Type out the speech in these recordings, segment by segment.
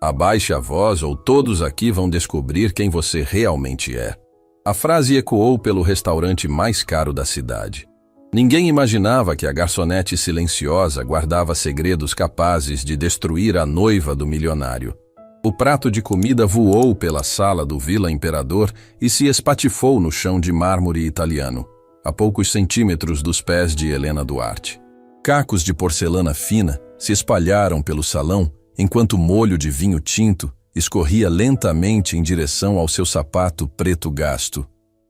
Abaixe a voz ou todos aqui vão descobrir quem você realmente é. A frase ecoou pelo restaurante mais caro da cidade. Ninguém imaginava que a garçonete silenciosa guardava segredos capazes de destruir a noiva do milionário. O prato de comida voou pela sala do Vila Imperador e se espatifou no chão de mármore italiano, a poucos centímetros dos pés de Helena Duarte. Cacos de porcelana fina se espalharam pelo salão, enquanto molho de vinho tinto escorria lentamente em direção ao seu sapato preto gasto.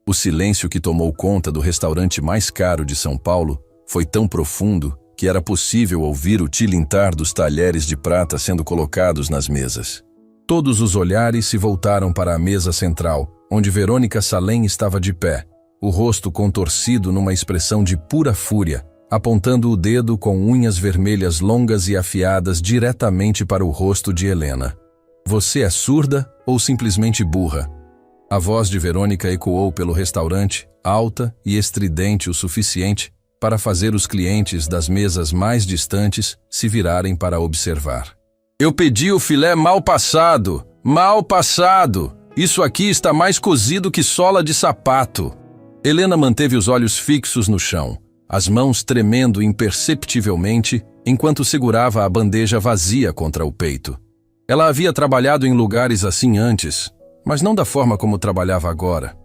O silêncio que tomou conta do restaurante mais caro de São Paulo foi tão profundo que era possível ouvir o tilintar dos talheres de prata sendo colocados nas mesas. Todos os olhares se voltaram para a mesa central, onde Verônica Salem estava de pé, o rosto contorcido numa expressão de pura fúria, apontando o dedo com unhas vermelhas longas e afiadas diretamente para o rosto de Helena. Você é surda ou simplesmente burra? A voz de Verônica ecoou pelo restaurante, alta e estridente o suficiente para fazer os clientes das mesas mais distantes se virarem para observar. Eu pedi o filé mal passado! Mal passado! Isso aqui está mais cozido que sola de sapato! Helena manteve os olhos fixos no chão, as mãos tremendo imperceptivelmente enquanto segurava a bandeja vazia contra o peito. Ela havia trabalhado em lugares assim antes, mas não da forma como trabalhava agora.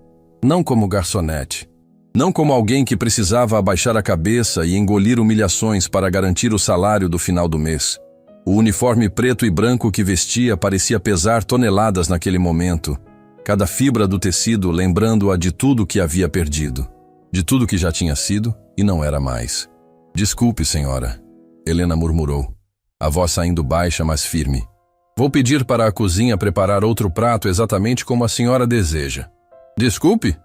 Não como garçonete. Não como alguém que precisava abaixar a cabeça e engolir humilhações para garantir o salário do final do mês. O uniforme preto e branco que vestia parecia pesar toneladas naquele momento, cada fibra do tecido lembrando-a de tudo que havia perdido, de tudo que já tinha sido e não era mais. Desculpe, senhora, Helena murmurou, a voz saindo baixa, mas firme. Vou pedir para a cozinha preparar outro prato exatamente como a senhora deseja. Desculpe?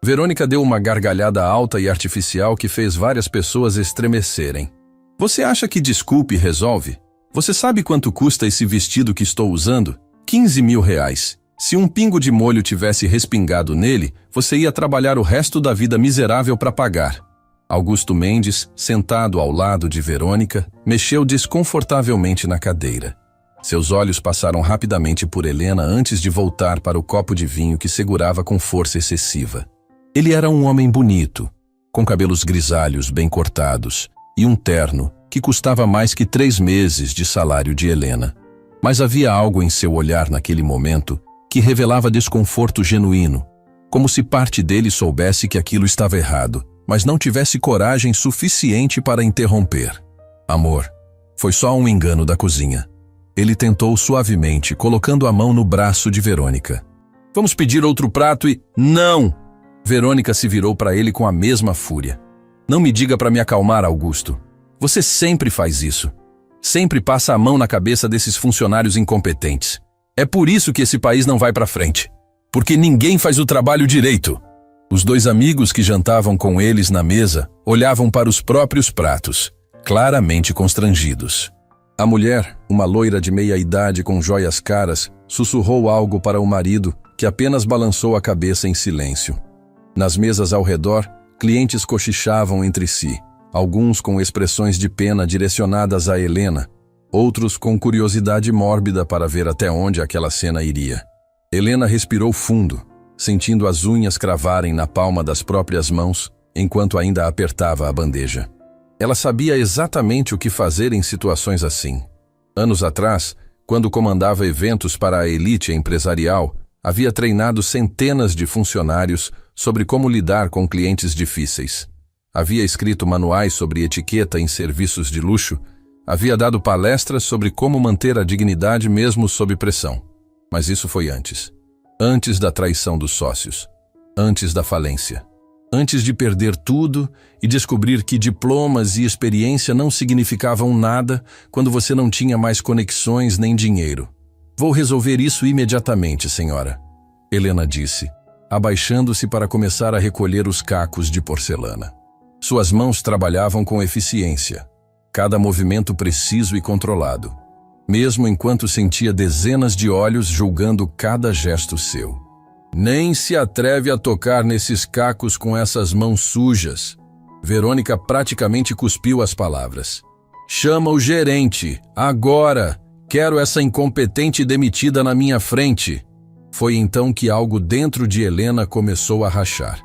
Verônica deu uma gargalhada alta e artificial que fez várias pessoas estremecerem. Você acha que desculpe resolve? Você sabe quanto custa esse vestido que estou usando? 15 mil reais. Se um pingo de molho tivesse respingado nele, você ia trabalhar o resto da vida miserável para pagar. Augusto Mendes, sentado ao lado de Verônica, mexeu desconfortavelmente na cadeira. Seus olhos passaram rapidamente por Helena antes de voltar para o copo de vinho que segurava com força excessiva. Ele era um homem bonito, com cabelos grisalhos bem cortados e um terno que custava mais que 3 meses de salário de Helena. Mas havia algo em seu olhar naquele momento que revelava desconforto genuíno, como se parte dele soubesse que aquilo estava errado, mas não tivesse coragem suficiente para interromper. Amor, foi só um engano da cozinha. Ele tentou suavemente, colocando a mão no braço de Verônica. Vamos pedir outro prato e... Não! Verônica se virou para ele com a mesma fúria. Não me diga para me acalmar, Augusto. Você sempre faz isso. Sempre passa a mão na cabeça desses funcionários incompetentes. É por isso que esse país não vai para frente. Porque ninguém faz o trabalho direito. Os 2 amigos que jantavam com eles na mesa olhavam para os próprios pratos, claramente constrangidos. A mulher, uma loira de meia-idade com joias caras, sussurrou algo para o marido, que apenas balançou a cabeça em silêncio. Nas mesas ao redor, clientes cochichavam entre si, alguns com expressões de pena direcionadas a Helena, outros com curiosidade mórbida para ver até onde aquela cena iria. Helena respirou fundo, sentindo as unhas cravarem na palma das próprias mãos, enquanto ainda apertava a bandeja. Ela sabia exatamente o que fazer em situações assim. Anos atrás, quando comandava eventos para a elite empresarial, havia treinado centenas de funcionários sobre como lidar com clientes difíceis. Havia escrito manuais sobre etiqueta em serviços de luxo, havia dado palestras sobre como manter a dignidade mesmo sob pressão. Mas isso foi antes. Antes da traição dos sócios. Antes da falência. Antes de perder tudo e descobrir que diplomas e experiência não significavam nada quando você não tinha mais conexões nem dinheiro. Vou resolver isso imediatamente, senhora, Helena disse, abaixando-se para começar a recolher os cacos de porcelana. Suas mãos trabalhavam com eficiência, cada movimento preciso e controlado, mesmo enquanto sentia dezenas de olhos julgando cada gesto seu. Nem se atreve a tocar nesses cacos com essas mãos sujas. Verônica praticamente cuspiu as palavras. Chama o gerente, agora! Quero essa incompetente demitida na minha frente. Foi então que algo dentro de Helena começou a rachar.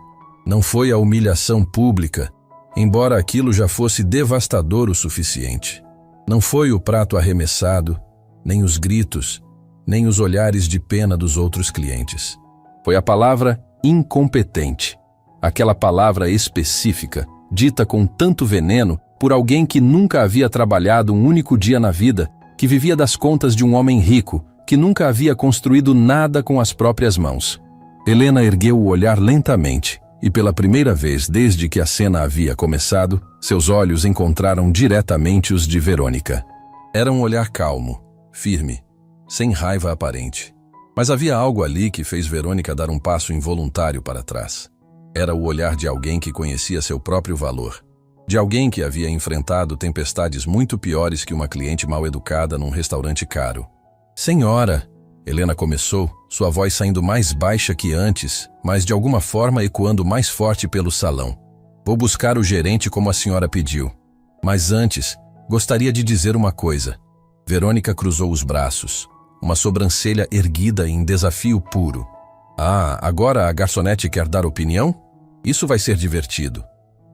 Não foi a humilhação pública, embora aquilo já fosse devastador o suficiente. Não foi o prato arremessado, nem os gritos, nem os olhares de pena dos outros clientes. Foi a palavra incompetente. Aquela palavra específica, dita com tanto veneno por alguém que nunca havia trabalhado um único dia na vida, que vivia das contas de um homem rico, que nunca havia construído nada com as próprias mãos. Helena ergueu o olhar lentamente, e pela primeira vez desde que a cena havia começado, seus olhos encontraram diretamente os de Verônica. Era um olhar calmo, firme, sem raiva aparente. Mas havia algo ali que fez Verônica dar um passo involuntário para trás. Era o olhar de alguém que conhecia seu próprio valor. De alguém que havia enfrentado tempestades muito piores que uma cliente mal educada num restaurante caro. Senhora, Helena começou, sua voz saindo mais baixa que antes, mas de alguma forma ecoando mais forte pelo salão. Vou buscar o gerente como a senhora pediu. Mas antes, gostaria de dizer uma coisa. Verônica cruzou os braços, uma sobrancelha erguida em desafio puro. Ah, agora a garçonete quer dar opinião? Isso vai ser divertido.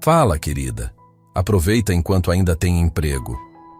Fala, querida. Aproveita enquanto ainda tem emprego.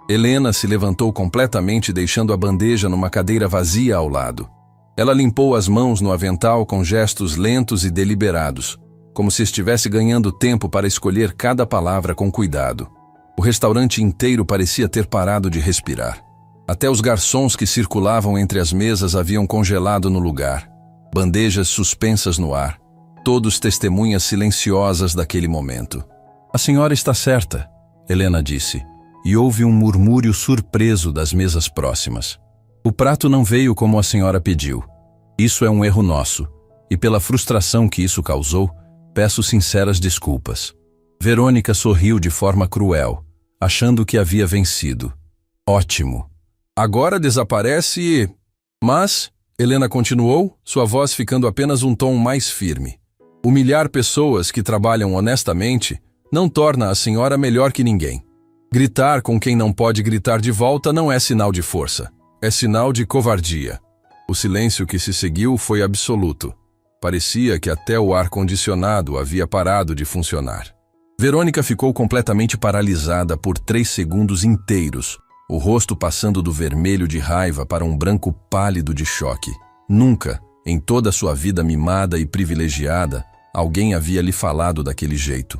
Helena se levantou completamente, deixando a bandeja numa cadeira vazia ao lado. Ela limpou as mãos no avental com gestos lentos e deliberados, como se estivesse ganhando tempo para escolher cada palavra com cuidado. O restaurante inteiro parecia ter parado de respirar. Até os garçons que circulavam entre as mesas haviam congelado no lugar. Bandejas suspensas no ar, todos testemunhas silenciosas daquele momento. A senhora está certa, Helena disse. E houve um murmúrio surpreso das mesas próximas. O prato não veio como a senhora pediu. Isso é um erro nosso, e pela frustração que isso causou, peço sinceras desculpas. Verônica sorriu de forma cruel, achando que havia vencido. Ótimo. Agora desaparece e... Mas, Helena continuou, sua voz ficando apenas um tom mais firme. Humilhar pessoas que trabalham honestamente não torna a senhora melhor que ninguém. Gritar com quem não pode gritar de volta não é sinal de força, é sinal de covardia. O silêncio que se seguiu foi absoluto. Parecia que até o ar-condicionado havia parado de funcionar. Verônica ficou completamente paralisada por 3 segundos inteiros, o rosto passando do vermelho de raiva para um branco pálido de choque. Nunca, em toda sua vida mimada e privilegiada, alguém havia lhe falado daquele jeito.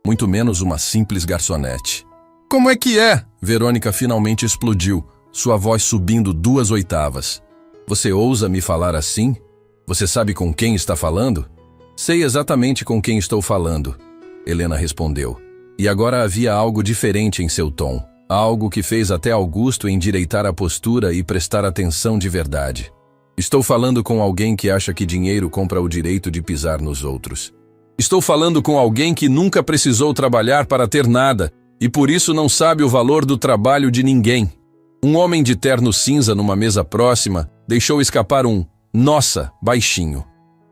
Muito menos uma simples garçonete. Como é que é? Verônica finalmente explodiu, sua voz subindo 2 oitavas. Você ousa me falar assim? Você sabe com quem está falando? Sei exatamente com quem estou falando, Helena respondeu. E agora havia algo diferente em seu tom, algo que fez até Augusto endireitar a postura e prestar atenção de verdade. Estou falando com alguém que acha que dinheiro compra o direito de pisar nos outros. Estou falando com alguém que nunca precisou trabalhar para ter nada, e por isso não sabe o valor do trabalho de ninguém. Um homem de terno cinza numa mesa próxima deixou escapar um "nossa" baixinho.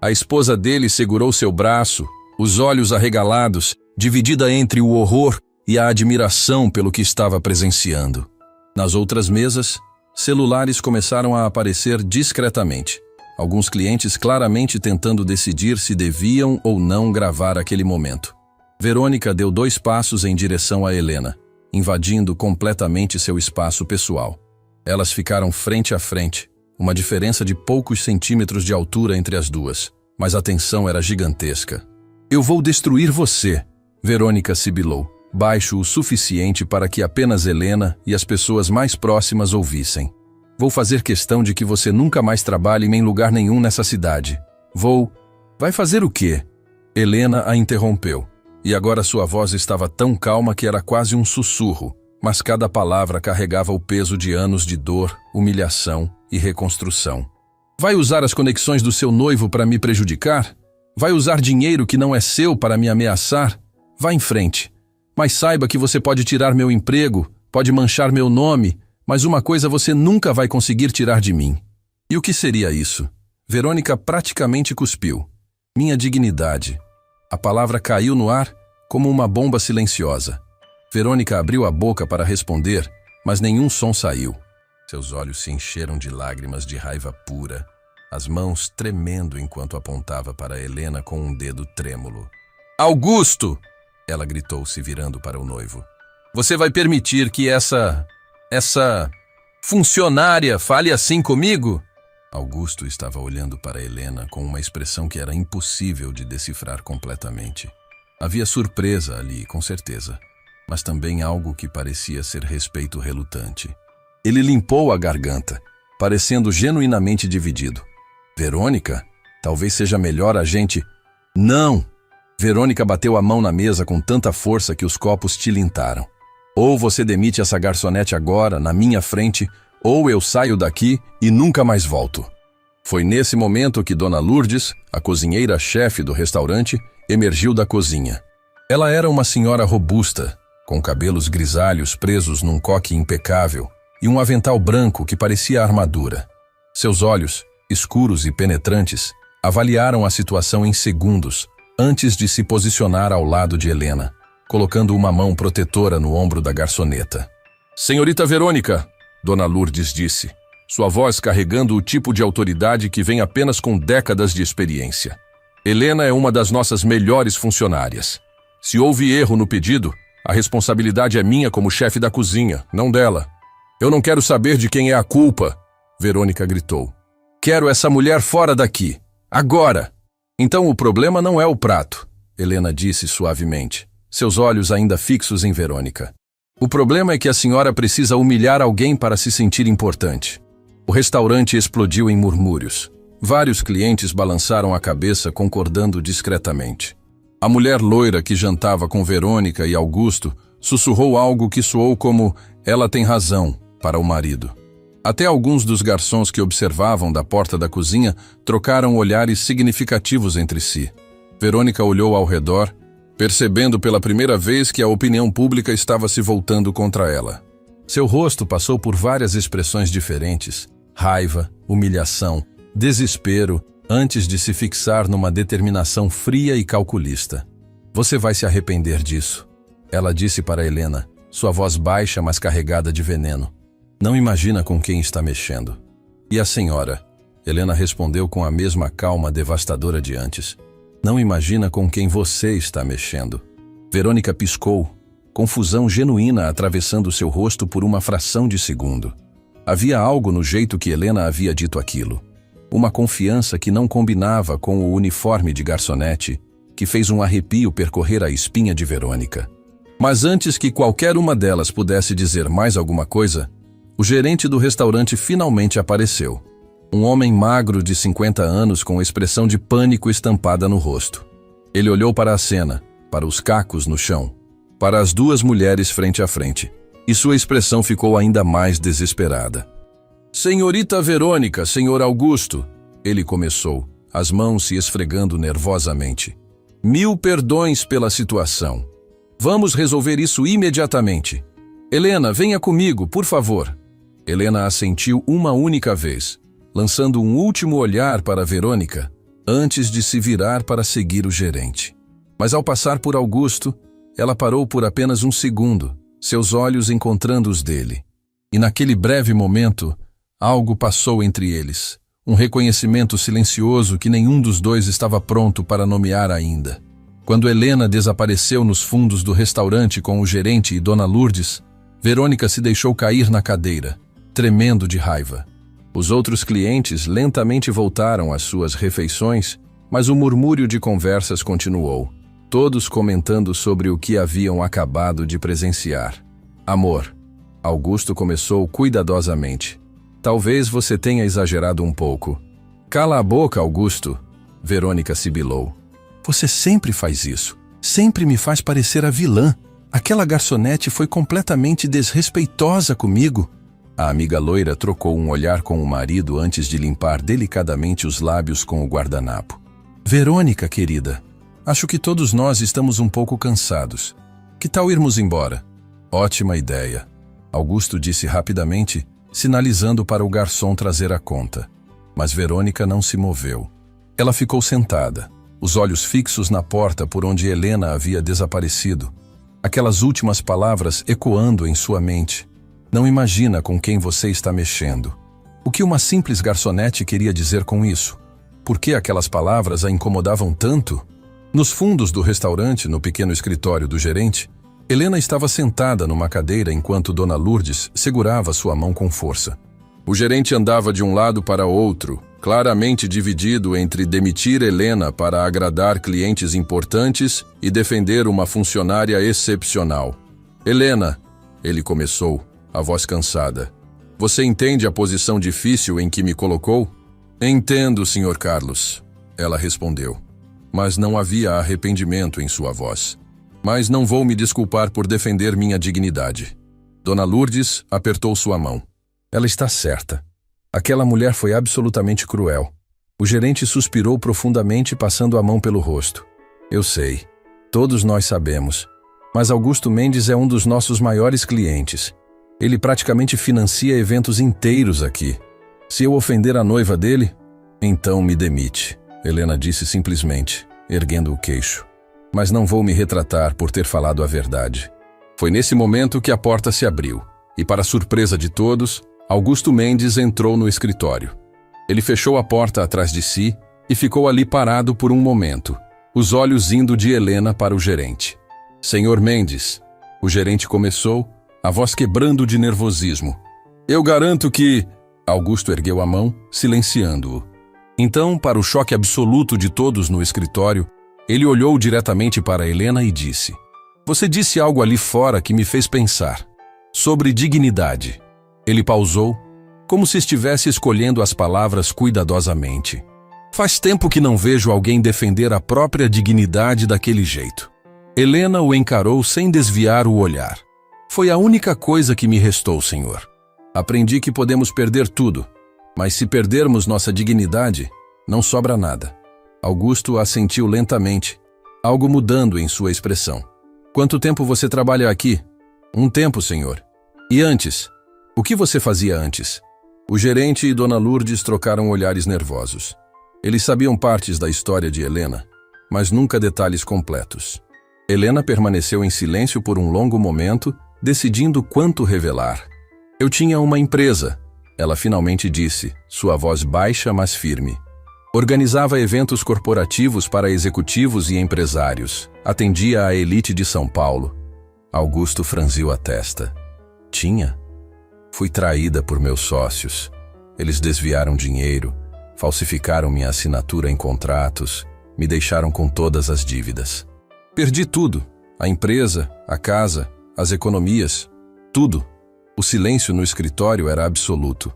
A esposa dele segurou seu braço, os olhos arregalados, dividida entre o horror e a admiração pelo que estava presenciando. Nas outras mesas, celulares começaram a aparecer discretamente. Alguns clientes claramente tentando decidir se deviam ou não gravar aquele momento. Verônica deu 2 passos em direção a Helena, invadindo completamente seu espaço pessoal. Elas ficaram frente a frente, uma diferença de poucos centímetros de altura entre as duas, mas a tensão era gigantesca. Eu vou destruir você, Verônica sibilou, baixo o suficiente para que apenas Helena e as pessoas mais próximas ouvissem. Vou fazer questão de que você nunca mais trabalhe em lugar nenhum nessa cidade. Vai fazer o quê? Helena a interrompeu. E agora sua voz estava tão calma que era quase um sussurro, mas cada palavra carregava o peso de anos de dor, humilhação e reconstrução. Vai usar as conexões do seu noivo para me prejudicar? Vai usar dinheiro que não é seu para me ameaçar? Vá em frente. Mas saiba que você pode tirar meu emprego, pode manchar meu nome, mas uma coisa você nunca vai conseguir tirar de mim. E o que seria isso? Verônica praticamente cuspiu. Minha dignidade. A palavra caiu no ar como uma bomba silenciosa. Verônica abriu a boca para responder, mas nenhum som saiu. Seus olhos se encheram de lágrimas de raiva pura, as mãos tremendo enquanto apontava para Helena com um dedo trêmulo. Augusto! Ela gritou, se virando para o noivo. Você vai permitir que essa funcionária fale assim comigo? Augusto estava olhando para Helena com uma expressão que era impossível de decifrar completamente. Havia surpresa ali, com certeza, mas também algo que parecia ser respeito relutante. Ele limpou a garganta, parecendo genuinamente dividido. Verônica? Talvez seja melhor a gente... Não! Verônica bateu a mão na mesa com tanta força que os copos tilintaram. Ou você demite essa garçonete agora, na minha frente, ou eu saio daqui e nunca mais volto. Foi nesse momento que Dona Lourdes, a cozinheira-chefe do restaurante, emergiu da cozinha. Ela era uma senhora robusta, com cabelos grisalhos presos num coque impecável e um avental branco que parecia armadura. Seus olhos, escuros e penetrantes, avaliaram a situação em segundos antes de se posicionar ao lado de Helena, colocando uma mão protetora no ombro da garçoneta. Senhorita Verônica, Dona Lourdes disse, sua voz carregando o tipo de autoridade que vem apenas com décadas de experiência. Helena é uma das nossas melhores funcionárias. Se houve erro no pedido, a responsabilidade é minha como chefe da cozinha, não dela. Eu não quero saber de quem é a culpa, Verônica gritou. Quero essa mulher fora daqui, agora! Então o problema não é o prato, Helena disse suavemente, seus olhos ainda fixos em Verônica. O problema é que a senhora precisa humilhar alguém para se sentir importante. O restaurante explodiu em murmúrios. Vários clientes balançaram a cabeça concordando discretamente. A mulher loira que jantava com Verônica e Augusto sussurrou algo que soou como "ela tem razão" para o marido. Até alguns dos garçons que observavam da porta da cozinha trocaram olhares significativos entre si. Verônica olhou ao redor, percebendo pela primeira vez que a opinião pública estava se voltando contra ela. Seu rosto passou por várias expressões diferentes: raiva, humilhação, desespero, antes de se fixar numa determinação fria e calculista. Você vai se arrepender disso, ela disse para Helena, sua voz baixa, mas carregada de veneno. Não imagina com quem está mexendo. E a senhora? Helena respondeu com a mesma calma devastadora de antes. Não imagina com quem você está mexendo. Verônica piscou, confusão genuína atravessando seu rosto por uma fração de segundo. Havia algo no jeito que Helena havia dito aquilo. Uma confiança que não combinava com o uniforme de garçonete, que fez um arrepio percorrer a espinha de Verônica. Mas antes que qualquer uma delas pudesse dizer mais alguma coisa, o gerente do restaurante finalmente apareceu. Um homem magro de 50 anos com expressão de pânico estampada no rosto. Ele olhou para a cena, para os cacos no chão, para as duas mulheres frente a frente, e sua expressão ficou ainda mais desesperada. Senhorita Verônica, senhor Augusto, ele começou, as mãos se esfregando nervosamente. 1000 perdões pela situação. Vamos resolver isso imediatamente. Helena, venha comigo, por favor. Helena assentiu uma única vez, lançando um último olhar para Verônica, antes de se virar para seguir o gerente. Mas ao passar por Augusto, ela parou por apenas um segundo, seus olhos encontrando os dele. E naquele breve momento, algo passou entre eles, um reconhecimento silencioso que nenhum dos dois estava pronto para nomear ainda. Quando Helena desapareceu nos fundos do restaurante com o gerente e Dona Lourdes, Verônica se deixou cair na cadeira, tremendo de raiva. Os outros clientes lentamente voltaram às suas refeições, mas o murmúrio de conversas continuou, todos comentando sobre o que haviam acabado de presenciar. Amor, Augusto começou cuidadosamente. Talvez você tenha exagerado um pouco. Cala a boca, Augusto, Verônica sibilou. Você sempre faz isso. Sempre me faz parecer a vilã. Aquela garçonete foi completamente desrespeitosa comigo. A amiga loira trocou um olhar com o marido antes de limpar delicadamente os lábios com o guardanapo. Verônica, querida, acho que todos nós estamos um pouco cansados. Que tal irmos embora? Ótima ideia. Augusto disse rapidamente, sinalizando para o garçom trazer a conta. Mas Verônica não se moveu. Ela ficou sentada, os olhos fixos na porta por onde Helena havia desaparecido. Aquelas últimas palavras ecoando em sua mente. Não imagina com quem você está mexendo. O que uma simples garçonete queria dizer com isso? Por que aquelas palavras a incomodavam tanto? Nos fundos do restaurante, no pequeno escritório do gerente, Helena estava sentada numa cadeira enquanto Dona Lourdes segurava sua mão com força. O gerente andava de um lado para outro, claramente dividido entre demitir Helena para agradar clientes importantes e defender uma funcionária excepcional. Helena, ele começou, a voz cansada. Você entende a posição difícil em que me colocou? Entendo, Sr. Carlos, ela respondeu. Mas não havia arrependimento em sua voz. Mas não vou me desculpar por defender minha dignidade. Dona Lourdes apertou sua mão. Ela está certa. Aquela mulher foi absolutamente cruel. O gerente suspirou profundamente, passando a mão pelo rosto. Eu sei. Todos nós sabemos. Mas Augusto Mendes é um dos nossos maiores clientes. Ele praticamente financia eventos inteiros aqui. Se eu ofender a noiva dele, então me demite, Helena disse simplesmente, erguendo o queixo. Mas não vou me retratar por ter falado a verdade. Foi nesse momento que a porta se abriu, e para surpresa de todos, Augusto Mendes entrou no escritório. Ele fechou a porta atrás de si e ficou ali parado por um momento, os olhos indo de Helena para o gerente. Senhor Mendes, o gerente começou, a voz quebrando de nervosismo. Eu garanto que... Augusto ergueu a mão, silenciando-o. Então, para o choque absoluto de todos no escritório, ele olhou diretamente para Helena e disse: Você disse algo ali fora que me fez pensar. Sobre dignidade. Ele pausou, como se estivesse escolhendo as palavras cuidadosamente. Faz tempo que não vejo alguém defender a própria dignidade daquele jeito. Helena o encarou sem desviar o olhar. Foi a única coisa que me restou, senhor. Aprendi que podemos perder tudo, mas se perdermos nossa dignidade, não sobra nada. Augusto assentiu lentamente, algo mudando em sua expressão. Quanto tempo você trabalha aqui? Um tempo, senhor. E antes? O que você fazia antes? O gerente e Dona Lourdes trocaram olhares nervosos. Eles sabiam partes da história de Helena, mas nunca detalhes completos. Helena permaneceu em silêncio por um longo momento, decidindo quanto revelar. Eu tinha uma empresa, ela finalmente disse, sua voz baixa, mas firme. Organizava eventos corporativos para executivos e empresários. Atendia à elite de São Paulo. Augusto franziu a testa. Tinha? Fui traída por meus sócios. Eles desviaram dinheiro, falsificaram minha assinatura em contratos, me deixaram com todas as dívidas. Perdi tudo, a empresa, a casa, as economias, tudo. O silêncio no escritório era absoluto.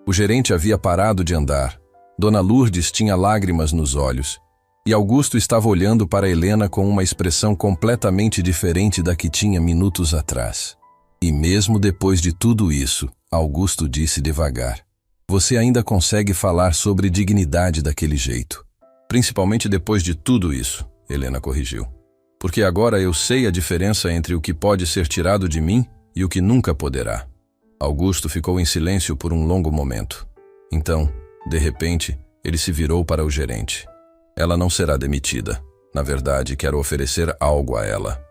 O gerente havia parado de andar. Dona Lourdes tinha lágrimas nos olhos. E Augusto estava olhando para Helena com uma expressão completamente diferente da que tinha minutos atrás. E mesmo depois de tudo isso, Augusto disse devagar: Você ainda consegue falar sobre dignidade daquele jeito. Principalmente depois de tudo isso, Helena corrigiu. Porque agora eu sei a diferença entre o que pode ser tirado de mim e o que nunca poderá. Augusto ficou em silêncio por um longo momento. Então, de repente, ele se virou para o gerente. Ela não será demitida. Na verdade, quero oferecer algo a ela.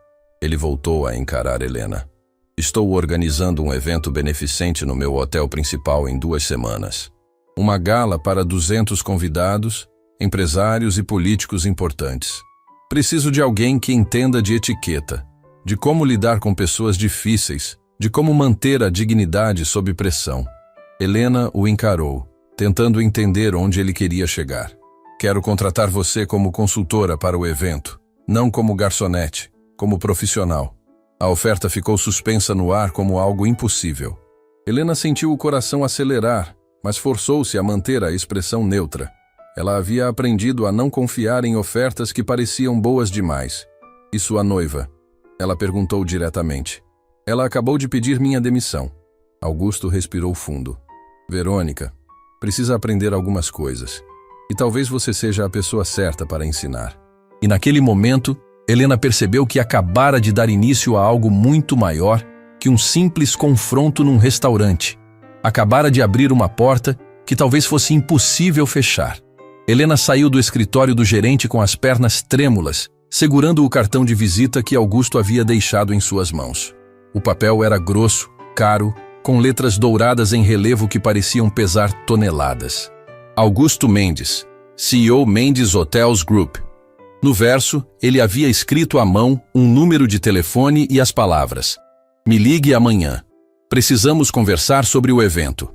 Ele voltou a encarar Helena. Estou organizando um evento beneficente no meu hotel principal em 2 semanas. Uma gala para 200 convidados, empresários e políticos importantes. Preciso de alguém que entenda de etiqueta, de como lidar com pessoas difíceis, de como manter a dignidade sob pressão. Helena o encarou, tentando entender onde ele queria chegar. Quero contratar você como consultora para o evento, não como garçonete, como profissional. A oferta ficou suspensa no ar como algo impossível. Helena sentiu o coração acelerar, mas forçou-se a manter a expressão neutra. Ela havia aprendido a não confiar em ofertas que pareciam boas demais. E sua noiva? Ela perguntou diretamente. Ela acabou de pedir minha demissão. Augusto respirou fundo. Verônica, precisa aprender algumas coisas. E talvez você seja a pessoa certa para ensinar. E naquele momento, Helena percebeu que acabara de dar início a algo muito maior que um simples confronto num restaurante. Acabara de abrir uma porta que talvez fosse impossível fechar. Helena saiu do escritório do gerente com as pernas trêmulas, segurando o cartão de visita que Augusto havia deixado em suas mãos. O papel era grosso, caro com letras douradas em relevo que pareciam pesar toneladas. Augusto Mendes, CEO Mendes Hotels Group. No verso, ele havia escrito à mão um número de telefone e as palavras: "Me ligue amanhã. Precisamos conversar sobre o evento."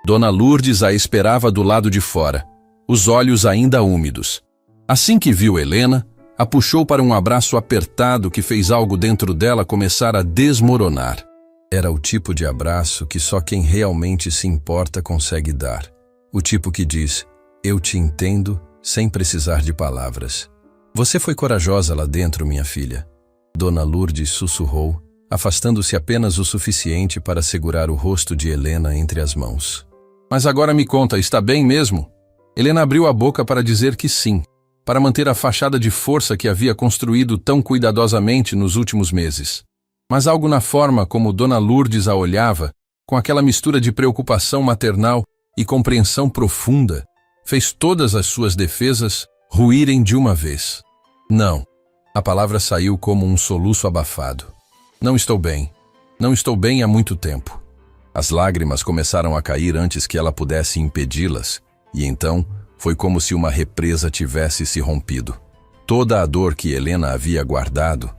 Dona Lourdes a esperava do lado de fora, os olhos ainda úmidos. Assim que viu Helena, a puxou para um abraço apertado que fez algo dentro dela começar a desmoronar. Era o tipo de abraço que só quem realmente se importa consegue dar. O tipo que diz: "Eu te entendo", sem precisar de palavras. "Você foi corajosa lá dentro, minha filha." Dona Lourdes sussurrou, afastando-se apenas o suficiente para segurar o rosto de Helena entre as mãos. "Mas agora me conta, está bem mesmo?" Helena abriu a boca para dizer que sim, para manter a fachada de força que havia construído tão cuidadosamente nos últimos meses. Mas algo na forma como Dona Lourdes a olhava, com aquela mistura de preocupação maternal e compreensão profunda, fez todas as suas defesas ruírem de uma vez. "Não." A palavra saiu como um soluço abafado. "Não estou bem. Não estou bem há muito tempo." As lágrimas começaram a cair antes que ela pudesse impedi-las, e então foi como se uma represa tivesse se rompido. Toda a dor que Helena havia guardado,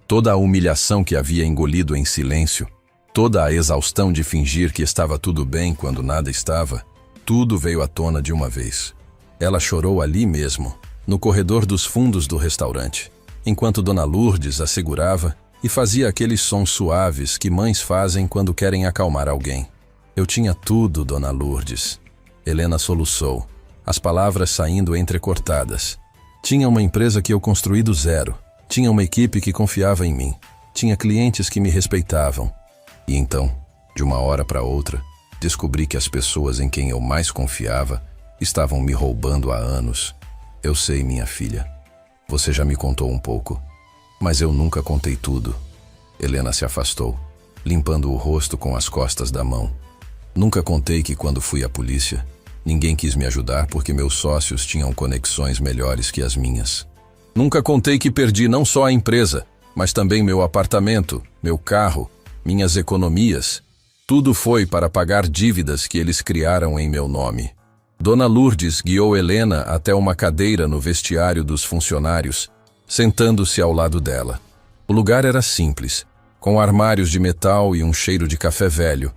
toda a humilhação que havia engolido em silêncio, toda a exaustão de fingir que estava tudo bem quando nada estava, tudo veio à tona de uma vez. Ela chorou ali mesmo, no corredor dos fundos do restaurante, enquanto Dona Lourdes a segurava e fazia aqueles sons suaves que mães fazem quando querem acalmar alguém. "Eu tinha tudo, Dona Lourdes." Helena soluçou, as palavras saindo entrecortadas. "Tinha uma empresa que eu construí do zero. Tinha uma equipe que confiava em mim. Tinha clientes que me respeitavam. E então, de uma hora para outra, descobri que as pessoas em quem eu mais confiava estavam me roubando há anos. Eu sei, minha filha. Você já me contou um pouco. Mas eu nunca contei tudo." Helena se afastou, limpando o rosto com as costas da mão. "Nunca contei que quando fui à polícia, ninguém quis me ajudar porque meus sócios tinham conexões melhores que as minhas. Nunca contei que perdi não só a empresa, mas também meu apartamento, meu carro, minhas economias. Tudo foi para pagar dívidas que eles criaram em meu nome." Dona Lourdes guiou Helena até uma cadeira no vestiário dos funcionários, sentando-se ao lado dela. O lugar era simples, com armários de metal e um cheiro de café velho,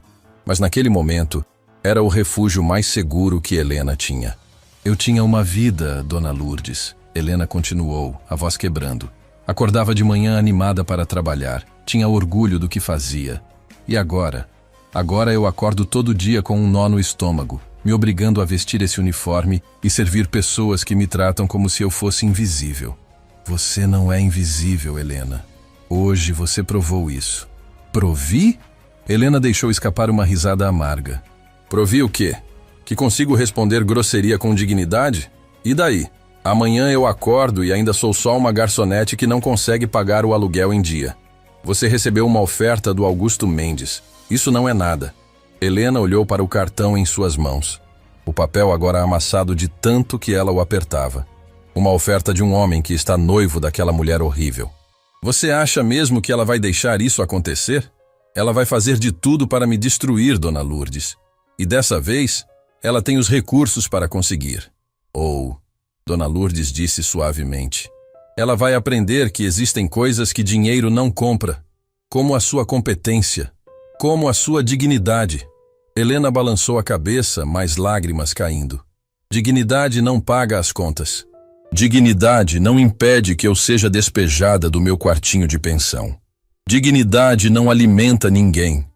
mas naquele momento era o refúgio mais seguro que Helena tinha. "Eu tinha uma vida, Dona Lourdes." Helena continuou, a voz quebrando. "Acordava de manhã animada para trabalhar, tinha orgulho do que fazia. E agora? Agora eu acordo todo dia com um nó no estômago, me obrigando a vestir esse uniforme e servir pessoas que me tratam como se eu fosse invisível." "Você não é invisível, Helena. Hoje você provou isso." "Provi?" Helena deixou escapar uma risada amarga. "Provi o quê? Que consigo responder grosseria com dignidade? E daí? Amanhã eu acordo e ainda sou só uma garçonete que não consegue pagar o aluguel em dia. Você recebeu uma oferta do Augusto Mendes. Isso não é nada." Helena olhou para o cartão em suas mãos. O papel agora amassado de tanto que ela o apertava. Uma oferta de um homem que está noivo daquela mulher horrível. "Você acha mesmo que ela vai deixar isso acontecer? Ela vai fazer de tudo para me destruir, Dona Lourdes. E dessa vez, ela tem os recursos para conseguir." "Ou," Dona Lourdes disse suavemente, "ela vai aprender que existem coisas que dinheiro não compra, como a sua competência, como a sua dignidade." Helena balançou a cabeça, mais lágrimas caindo. "Dignidade não paga as contas. Dignidade não impede que eu seja despejada do meu quartinho de pensão. Dignidade não alimenta ninguém,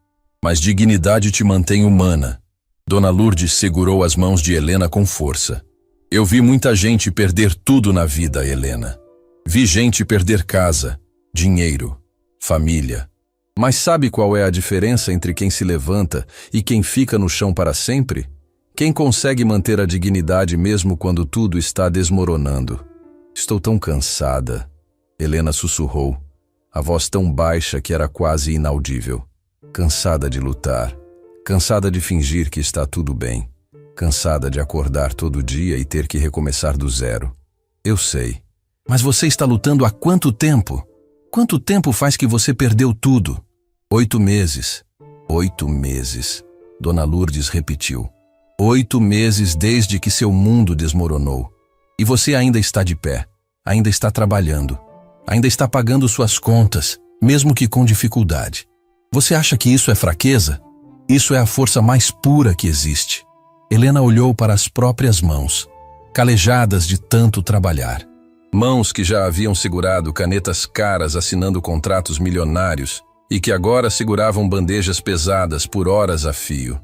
mas dignidade te mantém humana." Dona Lourdes segurou as mãos de Helena com força. "Eu vi muita gente perder tudo na vida, Helena. Vi gente perder casa, dinheiro, família. Mas sabe qual é a diferença entre quem se levanta e quem fica no chão para sempre? Quem consegue manter a dignidade mesmo quando tudo está desmoronando." "Estou tão cansada." Helena sussurrou, a voz tão baixa que era quase inaudível. "Cansada de lutar. Cansada de fingir que está tudo bem. Cansada de acordar todo dia e ter que recomeçar do zero." "Eu sei. Mas você está lutando há quanto tempo? Quanto tempo faz que você perdeu tudo?" 8 meses. 8 meses. Dona Lourdes repetiu. 8 meses desde que seu mundo desmoronou. E você ainda está de pé, ainda está trabalhando, ainda está pagando suas contas, mesmo que com dificuldade. Você acha que isso é fraqueza? Isso é a força mais pura que existe. Helena olhou para as próprias mãos, calejadas de tanto trabalhar. Mãos que já haviam segurado canetas caras assinando contratos milionários e que agora seguravam bandejas pesadas por horas a fio.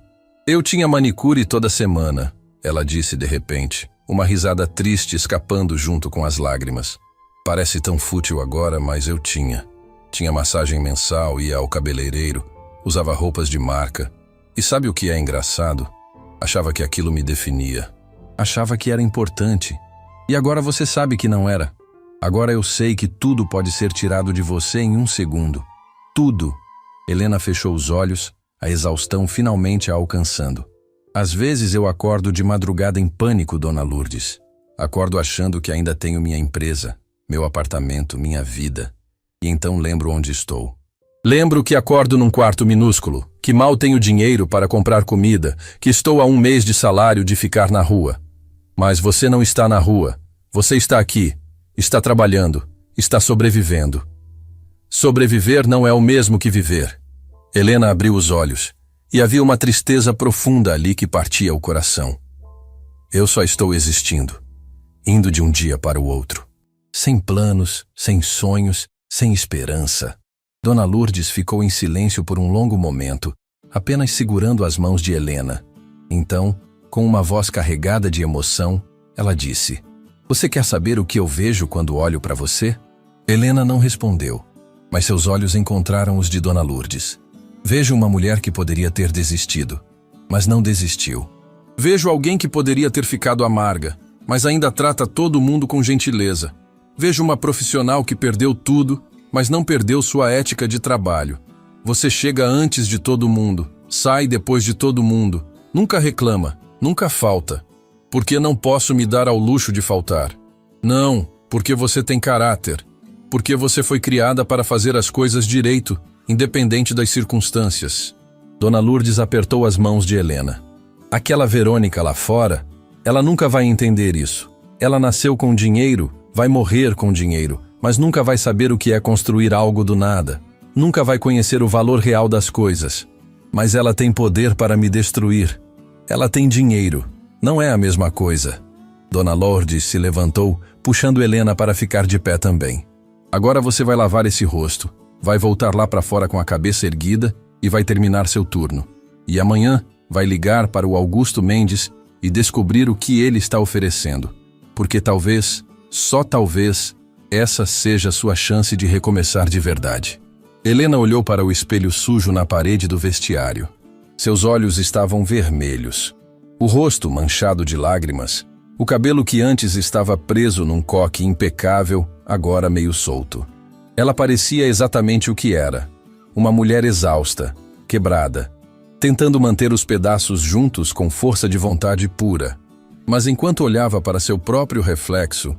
Eu tinha manicure toda semana, ela disse de repente, uma risada triste escapando junto com as lágrimas. Parece tão fútil agora, mas eu tinha. Tinha massagem mensal, ia ao cabeleireiro, usava roupas de marca. E sabe o que é engraçado? Achava que aquilo me definia. Achava que era importante. E agora você sabe que não era. Agora eu sei que tudo pode ser tirado de você em um segundo. Tudo. Helena fechou os olhos, a exaustão finalmente a alcançando. Às vezes eu acordo de madrugada em pânico, Dona Lourdes. Acordo achando que ainda tenho minha empresa, meu apartamento, minha vida. E então lembro onde estou. Lembro que acordo num quarto minúsculo, que mal tenho dinheiro para comprar comida, que estou a 1 mês de salário de ficar na rua. Mas você não está na rua. Você está aqui, está trabalhando, está sobrevivendo. Sobreviver não é o mesmo que viver. Helena abriu os olhos, e havia uma tristeza profunda ali que partia o coração. Eu só estou existindo, indo de um dia para o outro. Sem planos, sem sonhos, sem esperança. Dona Lourdes ficou em silêncio por um longo momento, apenas segurando as mãos de Helena. Então, com uma voz carregada de emoção, ela disse: "Você quer saber o que eu vejo quando olho para você?" Helena não respondeu, mas seus olhos encontraram os de Dona Lourdes. Vejo uma mulher que poderia ter desistido, mas não desistiu. Vejo alguém que poderia ter ficado amarga, mas ainda trata todo mundo com gentileza. Vejo uma profissional que perdeu tudo, mas não perdeu sua ética de trabalho. Você chega antes de todo mundo, sai depois de todo mundo, nunca reclama, nunca falta. Porque não posso me dar ao luxo de faltar. Não, porque você tem caráter. Porque você foi criada para fazer as coisas direito, independente das circunstâncias. Dona Lourdes apertou as mãos de Helena. Aquela Verônica lá fora, ela nunca vai entender isso. Ela nasceu com dinheiro, vai morrer com dinheiro, mas nunca vai saber o que é construir algo do nada. Nunca vai conhecer o valor real das coisas. Mas ela tem poder para me destruir. Ela tem dinheiro. Não é a mesma coisa. Dona Lourdes se levantou, puxando Helena para ficar de pé também. Agora você vai lavar esse rosto, vai voltar lá para fora com a cabeça erguida e vai terminar seu turno. E amanhã vai ligar para o Augusto Mendes e descobrir o que ele está oferecendo. Porque talvez, só talvez, essa seja a sua chance de recomeçar de verdade. Helena olhou para o espelho sujo na parede do vestiário. Seus olhos estavam vermelhos. O rosto manchado de lágrimas, o cabelo que antes estava preso num coque impecável, agora meio solto. Ela parecia exatamente o que era, uma mulher exausta, quebrada, tentando manter os pedaços juntos com força de vontade pura. Mas enquanto olhava para seu próprio reflexo,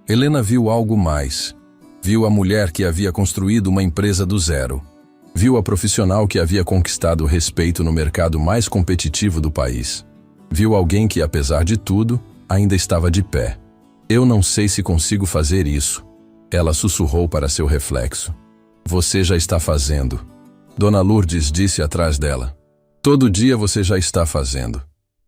Helena viu algo mais. Viu a mulher que havia construído uma empresa do zero. Viu a profissional que havia conquistado o respeito no mercado mais competitivo do país. Viu alguém que, apesar de tudo, ainda estava de pé. Eu não sei se consigo fazer isso. Ela sussurrou para seu reflexo. Você já está fazendo. Dona Lourdes disse atrás dela. Todo dia você já está fazendo.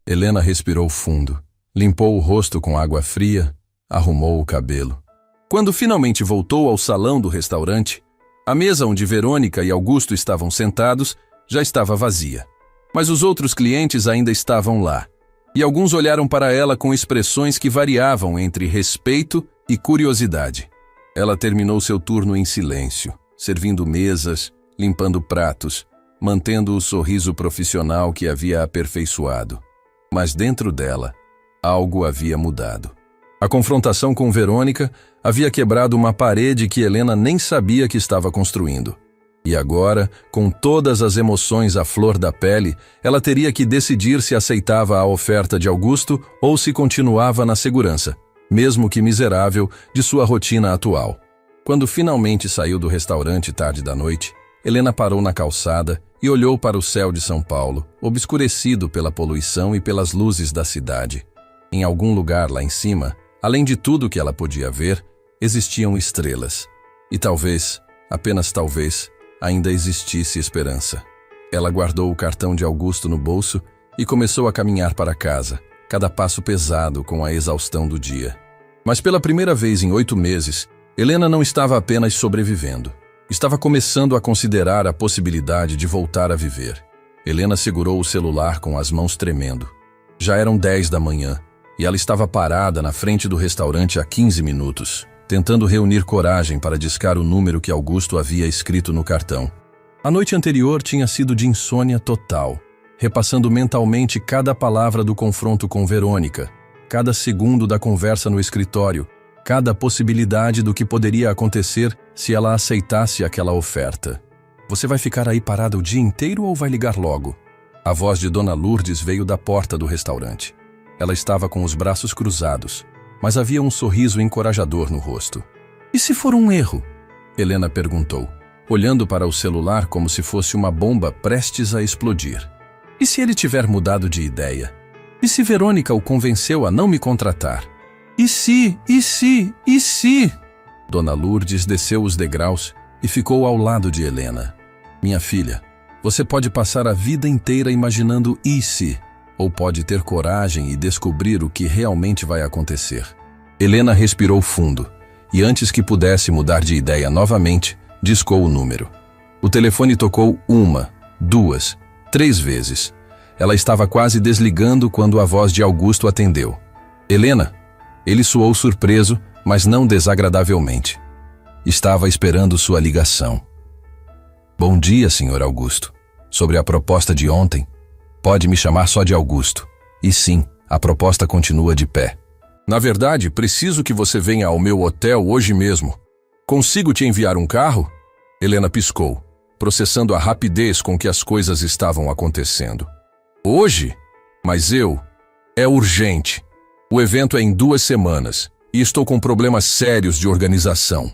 Helena respirou fundo, limpou o rosto com água fria, arrumou o cabelo. Quando finalmente voltou ao salão do restaurante, a mesa onde Verônica e Augusto estavam sentados já estava vazia. Mas os outros clientes ainda estavam lá, e alguns olharam para ela com expressões que variavam entre respeito e curiosidade. Ela terminou seu turno em silêncio, servindo mesas, limpando pratos, mantendo o sorriso profissional que havia aperfeiçoado. Mas dentro dela, algo havia mudado. A confrontação com Verônica havia quebrado uma parede que Helena nem sabia que estava construindo. E agora, com todas as emoções à flor da pele, ela teria que decidir se aceitava a oferta de Augusto ou se continuava na segurança, mesmo que miserável, de sua rotina atual. Quando finalmente saiu do restaurante tarde da noite, Helena parou na calçada e olhou para o céu de São Paulo, obscurecido pela poluição e pelas luzes da cidade. Em algum lugar lá em cima, além de tudo que ela podia ver, existiam estrelas. E talvez, apenas talvez, ainda existisse esperança. Ela guardou o cartão de Augusto no bolso e começou a caminhar para casa, cada passo pesado com a exaustão do dia. Mas pela primeira vez em 8 meses, Helena não estava apenas sobrevivendo. Estava começando a considerar a possibilidade de voltar a viver. Helena segurou o celular com as mãos tremendo. Já eram 10 da manhã e ela estava parada na frente do restaurante há 15 minutos, tentando reunir coragem para discar o número que Augusto havia escrito no cartão. A noite anterior tinha sido de insônia total, repassando mentalmente cada palavra do confronto com Verônica, cada segundo da conversa no escritório, cada possibilidade do que poderia acontecer se ela aceitasse aquela oferta. Você vai ficar aí parada o dia inteiro ou vai ligar logo? A voz de Dona Lourdes veio da porta do restaurante. Ela estava com os braços cruzados, mas havia um sorriso encorajador no rosto. E se for um erro? Helena perguntou, olhando para o celular como se fosse uma bomba prestes a explodir. E se ele tiver mudado de ideia? E se Verônica o convenceu a não me contratar? E se? Dona Lourdes desceu os degraus e ficou ao lado de Helena. Minha filha, você pode passar a vida inteira imaginando e se, ou pode ter coragem e descobrir o que realmente vai acontecer. Helena respirou fundo e antes que pudesse mudar de ideia novamente, discou o número. O telefone tocou 1, 2, 3 vezes. Ela estava quase desligando quando a voz de Augusto atendeu. Helena? Ele soou surpreso, mas não desagradavelmente. Estava esperando sua ligação. Bom dia, Sr. Augusto. Sobre a proposta de ontem, pode me chamar só de Augusto. E sim, a proposta continua de pé. Na verdade, preciso que você venha ao meu hotel hoje mesmo. Consigo te enviar um carro? Helena piscou, processando a rapidez com que as coisas estavam acontecendo. Hoje? Mas é urgente. O evento é em 2 semanas e estou com problemas sérios de organização.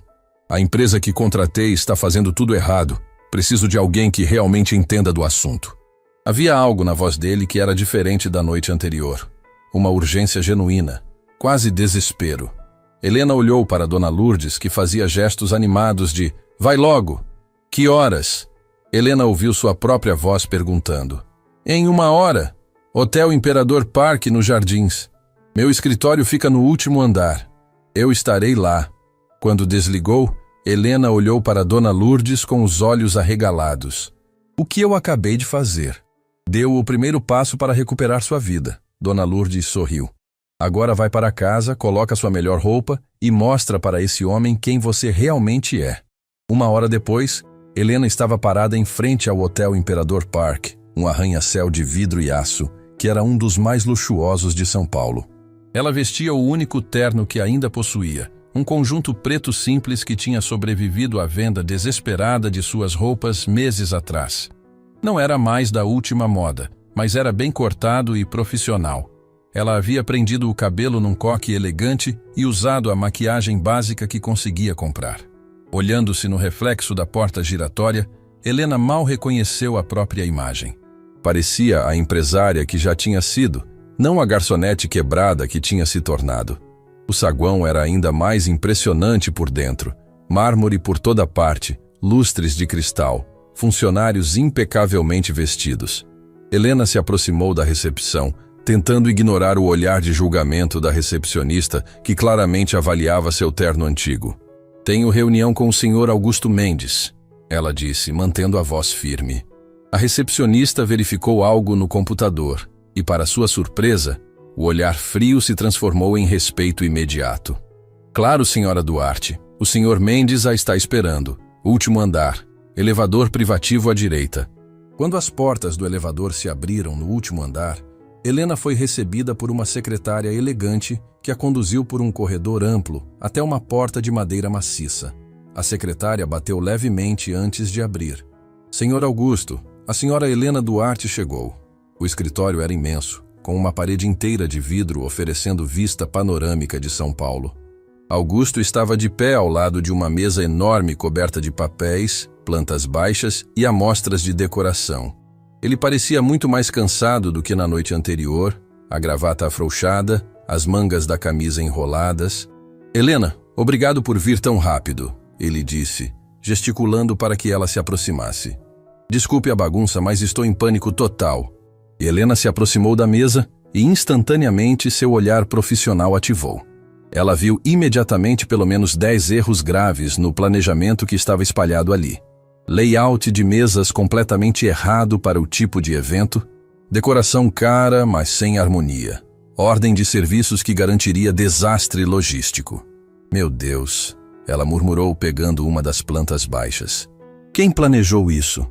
A empresa que contratei está fazendo tudo errado. Preciso de alguém que realmente entenda do assunto. Havia algo na voz dele que era diferente da noite anterior. Uma urgência genuína, quase desespero. Helena olhou para Dona Lourdes, que fazia gestos animados de "Vai logo! Que horas?" Helena ouviu sua própria voz perguntando. "Em 1 hora. Hotel Imperador Park, nos Jardins. Meu escritório fica no último andar. Eu estarei lá." Quando desligou, Helena olhou para Dona Lourdes com os olhos arregalados. "O que eu acabei de fazer?" "Deu o primeiro passo para recuperar sua vida." Dona Lourdes sorriu. "Agora vai para casa, coloca sua melhor roupa e mostra para esse homem quem você realmente é." 1 hora depois, Helena estava parada em frente ao Hotel Imperador Park, um arranha-céu de vidro e aço, que era um dos mais luxuosos de São Paulo. Ela vestia o único terno que ainda possuía, um conjunto preto simples que tinha sobrevivido à venda desesperada de suas roupas meses atrás. Não era mais da última moda, mas era bem cortado e profissional. Ela havia prendido o cabelo num coque elegante e usado a maquiagem básica que conseguia comprar. Olhando-se no reflexo da porta giratória, Helena mal reconheceu a própria imagem. Parecia a empresária que já tinha sido, não a garçonete quebrada que tinha se tornado. O saguão era ainda mais impressionante por dentro. Mármore por toda parte, lustres de cristal, funcionários impecavelmente vestidos. Helena se aproximou da recepção, tentando ignorar o olhar de julgamento da recepcionista, que claramente avaliava seu terno antigo. "Tenho reunião com o Sr. Augusto Mendes", ela disse, mantendo a voz firme. A recepcionista verificou algo no computador e, para sua surpresa, o olhar frio se transformou em respeito imediato. "Claro, Sra. Duarte. O Sr. Mendes a está esperando. Último andar. Elevador privativo à direita." Quando as portas do elevador se abriram no último andar, Helena foi recebida por uma secretária elegante que a conduziu por um corredor amplo até uma porta de madeira maciça. A secretária bateu levemente antes de abrir. "Sr. Augusto, a Sra. Helena Duarte chegou." O escritório era imenso, com uma parede inteira de vidro oferecendo vista panorâmica de São Paulo. Augusto estava de pé ao lado de uma mesa enorme coberta de papéis plantas baixas e amostras de decoração. Ele parecia muito mais cansado do que na noite anterior, a gravata afrouxada, as mangas da camisa enroladas. Helena, obrigado por vir tão rápido, ele disse, gesticulando para que ela se aproximasse. Desculpe a bagunça, mas estou em pânico total. Helena se aproximou da mesa e instantaneamente seu olhar profissional ativou. Ela viu imediatamente pelo menos 10 erros graves no planejamento que estava espalhado ali. Layout de mesas completamente errado para o tipo de evento, decoração cara, mas sem harmonia. Ordem de serviços que garantiria desastre logístico. Meu Deus, ela murmurou pegando uma das plantas baixas. Quem planejou isso?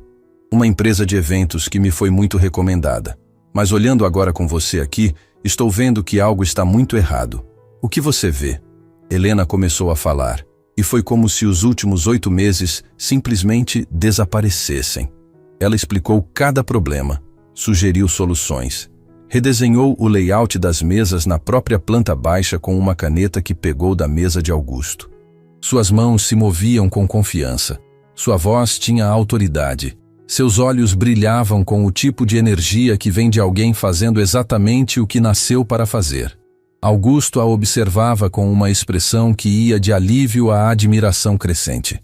Uma empresa de eventos que me foi muito recomendada. Mas olhando agora com você aqui, estou vendo que algo está muito errado. O que você vê? Helena começou a falar, e foi como se os últimos 8 meses simplesmente desaparecessem. Ela explicou cada problema, sugeriu soluções. Redesenhou o layout das mesas na própria planta baixa com uma caneta que pegou da mesa de Augusto. Suas mãos se moviam com confiança. Sua voz tinha autoridade. Seus olhos brilhavam com o tipo de energia que vem de alguém fazendo exatamente o que nasceu para fazer. Augusto a observava com uma expressão que ia de alívio à admiração crescente.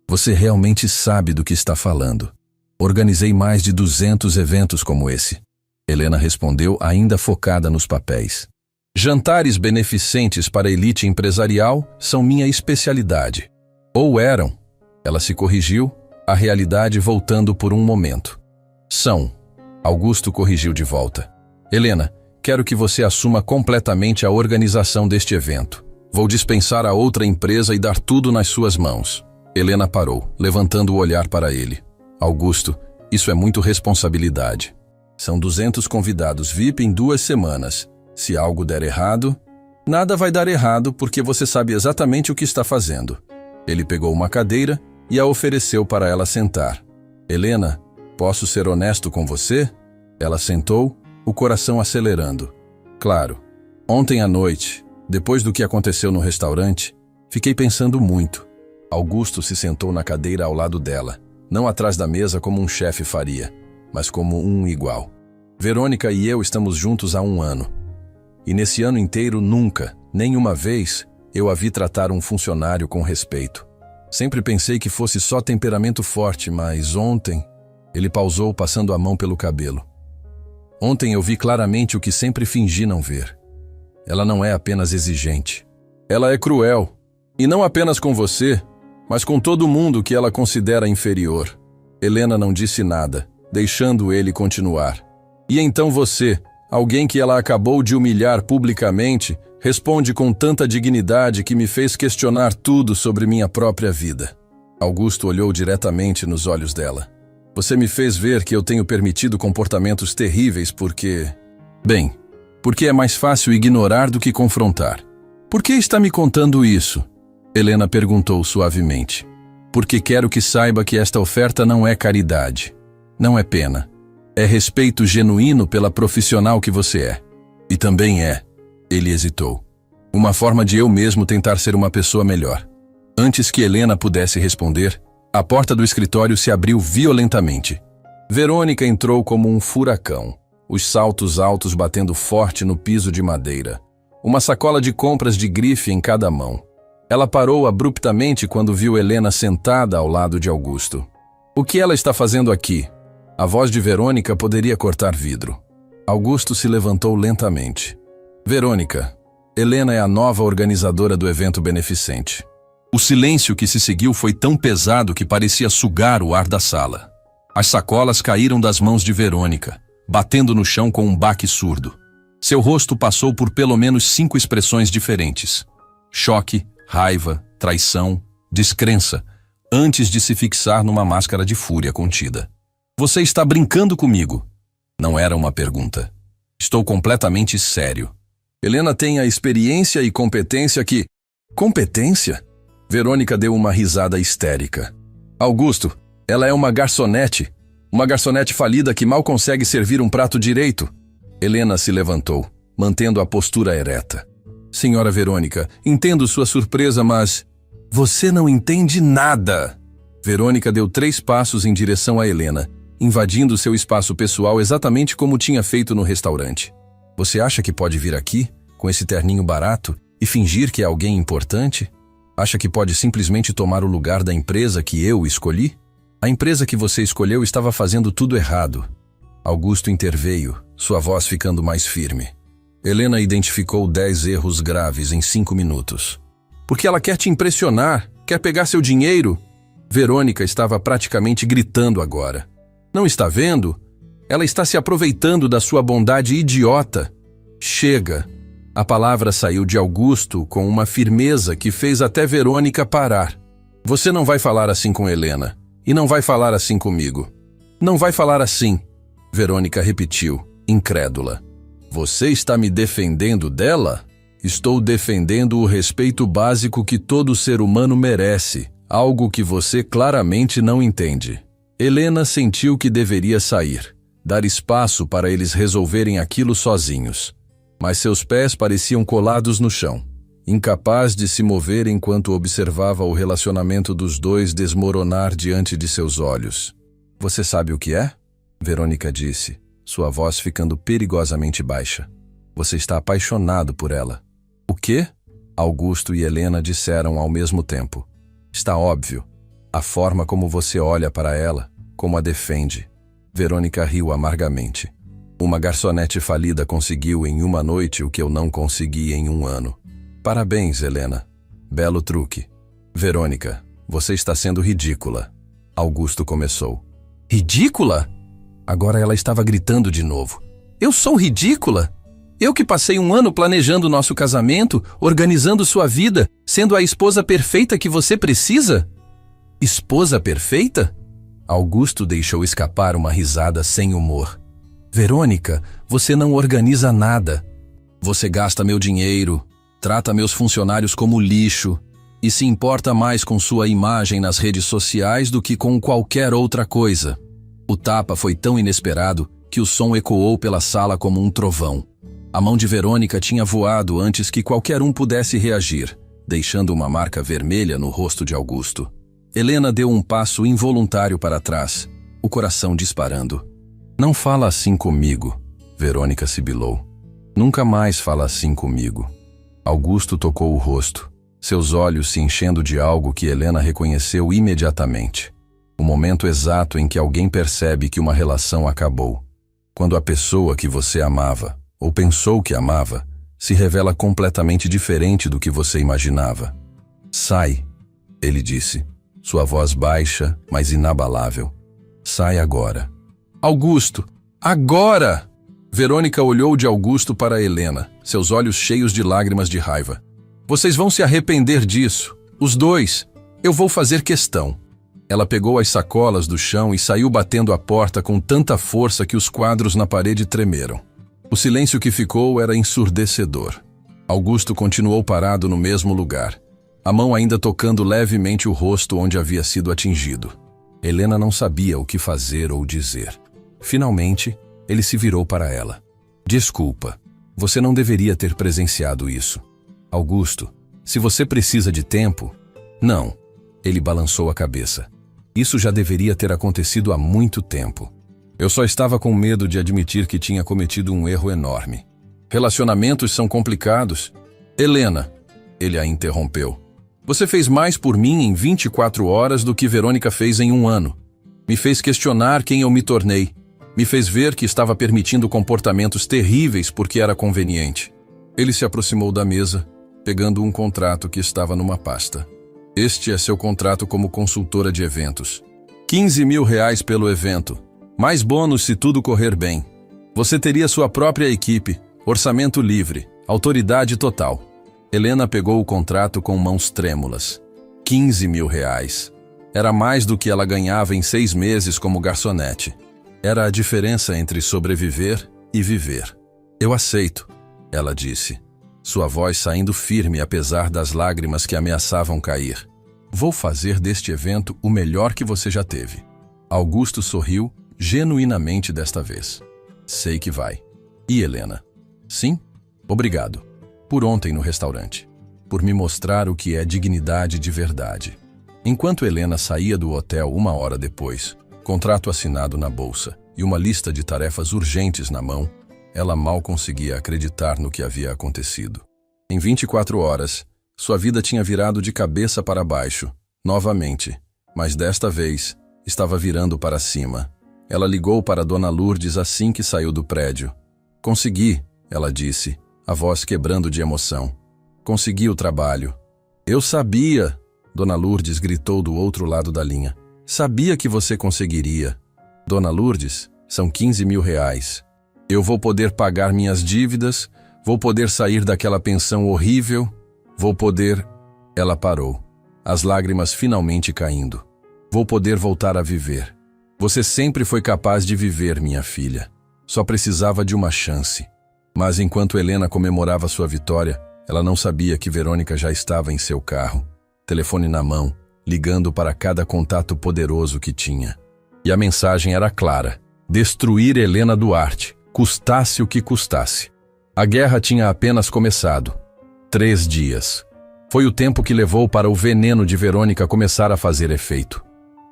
Você realmente sabe do que está falando. Organizei mais de 200 eventos como esse. Helena respondeu, ainda focada nos papéis. Jantares beneficentes para a elite empresarial são minha especialidade. Ou eram. Ela se corrigiu, a realidade voltando por um momento. São. Augusto corrigiu de volta. Helena, quero que você assuma completamente a organização deste evento. Vou dispensar a outra empresa e dar tudo nas suas mãos. Helena parou, levantando o olhar para ele. Augusto, isso é muito responsabilidade. São 200 convidados VIP em 2 semanas. Se algo der errado, nada vai dar errado porque você sabe exatamente o que está fazendo. Ele pegou uma cadeira e a ofereceu para ela sentar. Helena, posso ser honesto com você? Ela sentou, o coração acelerando. Claro, ontem à noite, depois do que aconteceu no restaurante, fiquei pensando muito. Augusto se sentou na cadeira ao lado dela, não atrás da mesa como um chefe faria, mas como um igual. Verônica e eu estamos juntos há 1 ano. E nesse ano inteiro nunca, nenhuma vez, eu a vi tratar um funcionário com respeito. Sempre pensei que fosse só temperamento forte, mas ontem... Ele pausou, passando a mão pelo cabelo. Ontem eu vi claramente o que sempre fingi não ver. Ela não é apenas exigente. Ela é cruel. E não apenas com você, mas com todo mundo que ela considera inferior. Helena não disse nada, deixando ele continuar. E então você, alguém que ela acabou de humilhar publicamente, responde com tanta dignidade que me fez questionar tudo sobre minha própria vida. Augusto olhou diretamente nos olhos dela. Você me fez ver que eu tenho permitido comportamentos terríveis porque... Bem, porque é mais fácil ignorar do que confrontar. Por que está me contando isso? Helena perguntou suavemente. Porque quero que saiba que esta oferta não é caridade. Não é pena. É respeito genuíno pela profissional que você é. E também é, ele hesitou, uma forma de eu mesmo tentar ser uma pessoa melhor. Antes que Helena pudesse responder, a porta do escritório se abriu violentamente. Verônica entrou como um furacão, os saltos altos batendo forte no piso de madeira, uma sacola de compras de grife em cada mão. Ela parou abruptamente quando viu Helena sentada ao lado de Augusto. O que ela está fazendo aqui? A voz de Verônica poderia cortar vidro. Augusto se levantou lentamente. Verônica, Helena é a nova organizadora do evento beneficente. O silêncio que se seguiu foi tão pesado que parecia sugar o ar da sala. As sacolas caíram das mãos de Verônica, batendo no chão com um baque surdo. Seu rosto passou por pelo menos 5 expressões diferentes. Choque, raiva, traição, descrença, antes de se fixar numa máscara de fúria contida. Você está brincando comigo? Não era uma pergunta. Estou completamente sério. Helena tem a experiência e competência que... Competência? Verônica deu uma risada histérica. Augusto, ela é uma garçonete falida que mal consegue servir um prato direito. Helena se levantou, mantendo a postura ereta. Senhora Verônica, entendo sua surpresa, mas... Você não entende nada! Verônica deu 3 passos em direção a Helena, invadindo seu espaço pessoal exatamente como tinha feito no restaurante. Você acha que pode vir aqui, com esse terninho barato, e fingir que é alguém importante? Acha que pode simplesmente tomar o lugar da empresa que eu escolhi? A empresa que você escolheu estava fazendo tudo errado. Augusto interveio, sua voz ficando mais firme. Helena identificou 10 erros graves em 5 minutos. Porque ela quer te impressionar, quer pegar seu dinheiro. Verônica estava praticamente gritando agora. Não está vendo? Ela está se aproveitando da sua bondade idiota. Chega! A palavra saiu de Augusto com uma firmeza que fez até Verônica parar. Você não vai falar assim com Helena. E não vai falar assim comigo. Não vai falar assim. Verônica repetiu, incrédula. Você está me defendendo dela? Estou defendendo o respeito básico que todo ser humano merece, algo que você claramente não entende. Helena sentiu que deveria sair, dar espaço para eles resolverem aquilo sozinhos. Mas seus pés pareciam colados no chão, incapaz de se mover enquanto observava o relacionamento dos dois desmoronar diante de seus olhos. Você sabe o que é? Verônica disse, sua voz ficando perigosamente baixa. Você está apaixonado por ela. O quê? Augusto e Helena disseram ao mesmo tempo. Está óbvio. A forma como você olha para ela, como a defende. Verônica riu amargamente. Uma garçonete falida conseguiu em uma noite o que eu não consegui em um ano. Parabéns, Helena. Belo truque. Verônica, você está sendo ridícula. Augusto começou. Ridícula? Agora ela estava gritando de novo. Eu sou ridícula? Eu que passei um ano planejando nosso casamento, organizando sua vida, sendo a esposa perfeita que você precisa? Esposa perfeita? Augusto deixou escapar uma risada sem humor. Verônica, você não organiza nada. Você gasta meu dinheiro, trata meus funcionários como lixo e se importa mais com sua imagem nas redes sociais do que com qualquer outra coisa. O tapa foi tão inesperado que o som ecoou pela sala como um trovão. A mão de Verônica tinha voado antes que qualquer um pudesse reagir, deixando uma marca vermelha no rosto de Augusto. Helena deu um passo involuntário para trás, o coração disparando. Não fala assim comigo, Verônica sibilou. Nunca mais fala assim comigo. Augusto tocou o rosto, seus olhos se enchendo de algo que Helena reconheceu imediatamente. O momento exato em que alguém percebe que uma relação acabou. Quando a pessoa que você amava, ou pensou que amava, se revela completamente diferente do que você imaginava. Sai, ele disse, sua voz baixa, mas inabalável. Sai agora. Augusto, agora! Verônica olhou de Augusto para Helena, seus olhos cheios de lágrimas de raiva. Vocês vão se arrepender disso, os dois. Eu vou fazer questão. Ela pegou as sacolas do chão e saiu batendo a porta com tanta força que os quadros na parede tremeram. O silêncio que ficou era ensurdecedor. Augusto continuou parado no mesmo lugar, a mão ainda tocando levemente o rosto onde havia sido atingido. Helena não sabia o que fazer ou dizer. Finalmente, ele se virou para ela. Desculpa, você não deveria ter presenciado isso. Augusto, se você precisa de tempo... Não, ele balançou a cabeça. Isso já deveria ter acontecido há muito tempo. Eu só estava com medo de admitir que tinha cometido um erro enorme. Relacionamentos são complicados. Helena, ele a interrompeu. Você fez mais por mim em 24 horas do que Verônica fez em um ano. Me fez questionar quem eu me tornei. Me fez ver que estava permitindo comportamentos terríveis porque era conveniente. Ele se aproximou da mesa, pegando um contrato que estava numa pasta. Este é seu contrato como consultora de eventos. R$ 15.000 pelo evento. Mais bônus se tudo correr bem. Você teria sua própria equipe, orçamento livre, autoridade total. Helena pegou o contrato com mãos trêmulas. R$ 15.000. Era mais do que ela ganhava em 6 meses como garçonete. Era a diferença entre sobreviver e viver. Eu aceito, ela disse, sua voz saindo firme apesar das lágrimas que ameaçavam cair. Vou fazer deste evento o melhor que você já teve. Augusto sorriu, genuinamente desta vez. Sei que vai. E Helena? Sim? Obrigado. Por ontem no restaurante. Por me mostrar o que é dignidade de verdade. Enquanto Helena saía do hotel 1 hora depois, contrato assinado na bolsa e uma lista de tarefas urgentes na mão, ela mal conseguia acreditar no que havia acontecido. Em 24 horas, sua vida tinha virado de cabeça para baixo, novamente, mas desta vez estava virando para cima. Ela ligou para Dona Lourdes assim que saiu do prédio. "Consegui", ela disse, a voz quebrando de emoção. "Consegui o trabalho." "Eu sabia", Dona Lourdes gritou do outro lado da linha. "Sabia que você conseguiria." "Dona Lourdes, são 15 mil reais. Eu vou poder pagar minhas dívidas, vou poder sair daquela pensão horrível, vou poder..." Ela parou, as lágrimas finalmente caindo. "Vou poder voltar a viver. Você sempre foi capaz de viver, minha filha. Só precisava de uma chance." Mas enquanto Helena comemorava sua vitória, ela não sabia que Verônica já estava em seu carro, telefone na mão, ligando para cada contato poderoso que tinha. E a mensagem era clara: destruir Helena Duarte, custasse o que custasse. A guerra tinha apenas começado. 3 dias. Foi o tempo que levou para o veneno de Verônica começar a fazer efeito.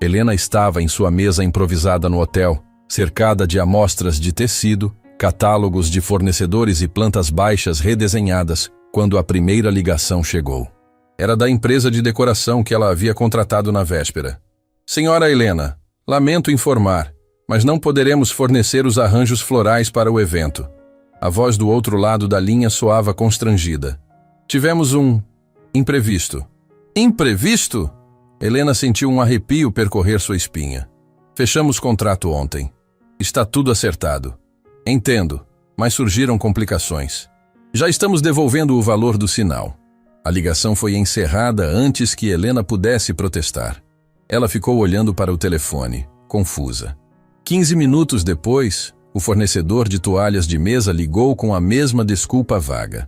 Helena estava em sua mesa improvisada no hotel, cercada de amostras de tecido, catálogos de fornecedores e plantas baixas redesenhadas, quando a primeira ligação chegou. Era da empresa de decoração que ela havia contratado na véspera. "Senhora Helena, lamento informar, mas não poderemos fornecer os arranjos florais para o evento." A voz do outro lado da linha soava constrangida. "Tivemos um imprevisto." "Imprevisto?" Helena sentiu um arrepio percorrer sua espinha. "Fechamos contrato ontem. Está tudo acertado." "Entendo, mas surgiram complicações. Já estamos devolvendo o valor do sinal." A ligação foi encerrada antes que Helena pudesse protestar. Ela ficou olhando para o telefone, confusa. 15 minutos depois, o fornecedor de toalhas de mesa ligou com a mesma desculpa vaga.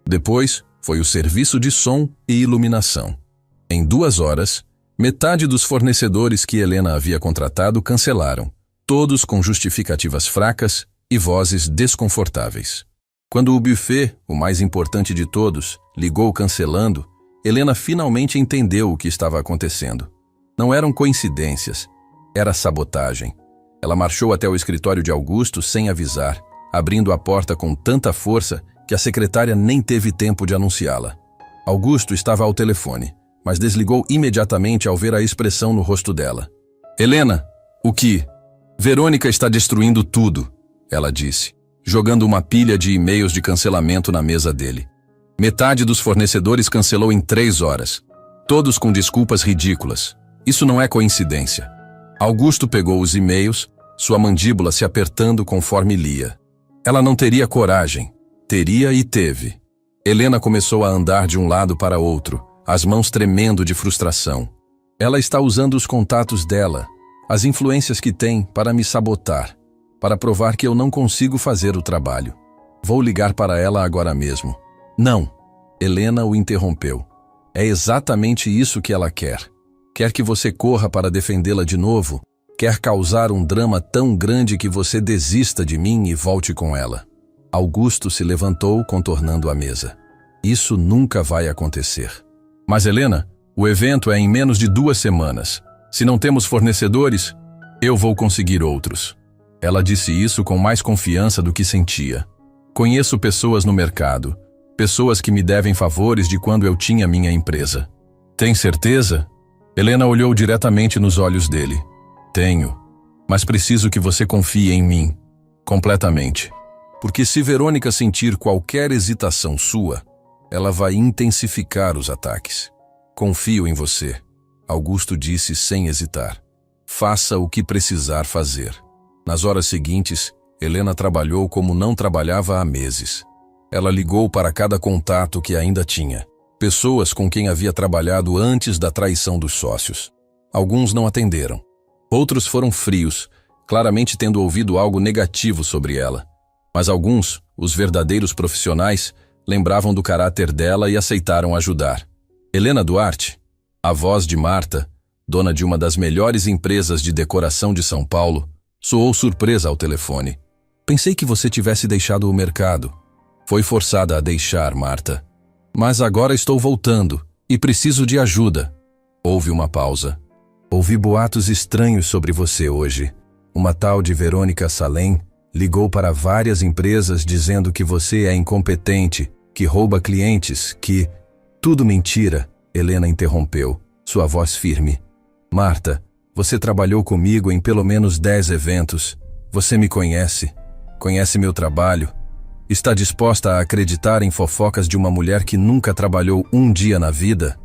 Depois, foi o serviço de som e iluminação. Em 2 horas, metade dos fornecedores que Helena havia contratado cancelaram, todos com justificativas fracas e vozes desconfortáveis. Quando o buffet, o mais importante de todos, ligou cancelando, Helena finalmente entendeu o que estava acontecendo. Não eram coincidências, era sabotagem. Ela marchou até o escritório de Augusto sem avisar, abrindo a porta com tanta força que a secretária nem teve tempo de anunciá-la. Augusto estava ao telefone, mas desligou imediatamente ao ver a expressão no rosto dela. "Helena, o que?" "Verônica está destruindo tudo", ela disse, jogando uma pilha de e-mails de cancelamento na mesa dele. "Metade dos fornecedores cancelou em 3 horas. Todos com desculpas ridículas. Isso não é coincidência." Augusto pegou os e-mails, sua mandíbula se apertando conforme lia. Ela não teria coragem. Teria e teve. Helena começou a andar de um lado para outro, as mãos tremendo de frustração. "Ela está usando os contatos dela, as influências que tem, para me sabotar, para provar que eu não consigo fazer o trabalho. Vou ligar para ela agora mesmo." "Não." Helena o interrompeu. "É exatamente isso que ela quer. Quer que você corra para defendê-la de novo, quer causar um drama tão grande que você desista de mim e volte com ela." Augusto se levantou, contornando a mesa. "Isso nunca vai acontecer." "Mas Helena, o evento é em menos de 2 semanas. Se não temos fornecedores, eu vou conseguir outros." Ela disse isso com mais confiança do que sentia. "Conheço pessoas no mercado, pessoas que me devem favores de quando eu tinha minha empresa." "Tem certeza?" Helena olhou diretamente nos olhos dele. "Tenho, mas preciso que você confie em mim, completamente. Porque se Verônica sentir qualquer hesitação sua, ela vai intensificar os ataques. Confio em você." Augusto disse sem hesitar. "Faça o que precisar fazer." Nas horas seguintes, Helena trabalhou como não trabalhava há meses. Ela ligou para cada contato que ainda tinha, pessoas com quem havia trabalhado antes da traição dos sócios. Alguns não atenderam. Outros foram frios, claramente tendo ouvido algo negativo sobre ela. Mas alguns, os verdadeiros profissionais, lembravam do caráter dela e aceitaram ajudar. Helena Duarte, a voz de Marta, dona de uma das melhores empresas de decoração de São Paulo, soou surpresa ao telefone. "Pensei que você tivesse deixado o mercado." "Foi forçada a deixar, Marta. Mas agora estou voltando e preciso de ajuda." Houve uma pausa. Ouvi boatos estranhos sobre você hoje. Uma tal de Verônica Salem ligou para várias empresas dizendo que você é incompetente, que rouba clientes, que... Tudo mentira, Helena interrompeu, sua voz firme. Marta, você trabalhou comigo em pelo menos 10 eventos. Você me conhece. Conhece meu trabalho. Está disposta a acreditar em fofocas de uma mulher que nunca trabalhou um dia na vida?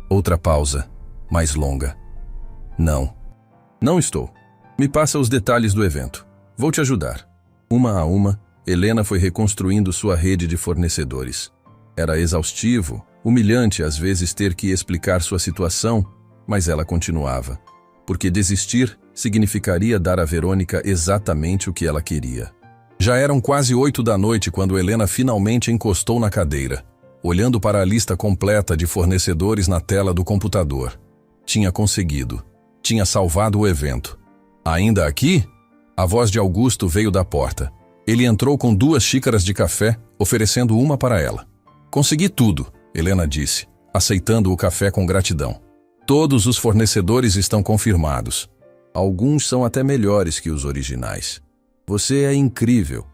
Outra pausa, mais longa. Não. Não estou. Me passa os detalhes do evento. Vou te ajudar. Uma a uma, Helena foi reconstruindo sua rede de fornecedores. Era exaustivo, humilhante às vezes ter que explicar sua situação, mas ela continuava. Porque desistir significaria dar a Verônica exatamente o que ela queria. Já eram quase 8 da noite quando Helena finalmente encostou na cadeira, olhando para a lista completa de fornecedores na tela do computador. Tinha conseguido. Tinha salvado o evento. Ainda aqui? A voz de Augusto veio da porta. Ele entrou com 2 xícaras de café, oferecendo uma para ela. Consegui tudo, Helena disse, aceitando o café com gratidão. Todos os fornecedores estão confirmados. Alguns são até melhores que os originais. Você é incrível.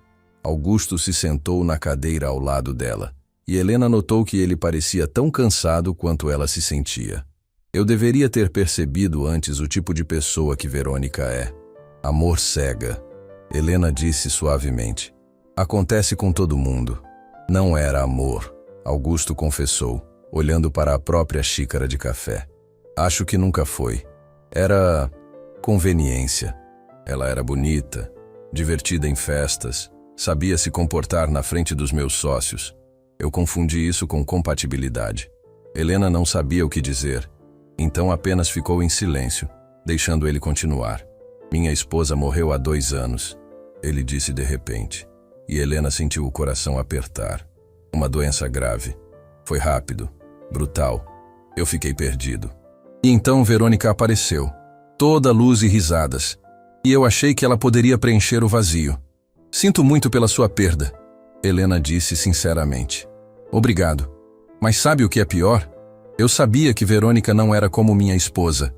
Augusto se sentou na cadeira ao lado dela, e Helena notou que ele parecia tão cansado quanto ela se sentia. Eu deveria ter percebido antes o tipo de pessoa que Verônica é. Amor cega. Helena disse suavemente. Acontece com todo mundo. Não era amor, Augusto confessou, olhando para a própria xícara de café. Acho que nunca foi. Era conveniência. Ela era bonita, divertida em festas, sabia se comportar na frente dos meus sócios. Eu confundi isso com compatibilidade. Helena não sabia o que dizer, então apenas ficou em silêncio, deixando ele continuar. Minha esposa morreu há 2 anos, ele disse de repente, e Helena sentiu o coração apertar. Uma doença grave. Foi rápido, brutal. Eu fiquei perdido. E então Verônica apareceu, toda luz e risadas, e eu achei que ela poderia preencher o vazio. Sinto muito pela sua perda, Helena disse sinceramente. Obrigado. Mas sabe o que é pior? Eu sabia que Verônica não era como minha esposa.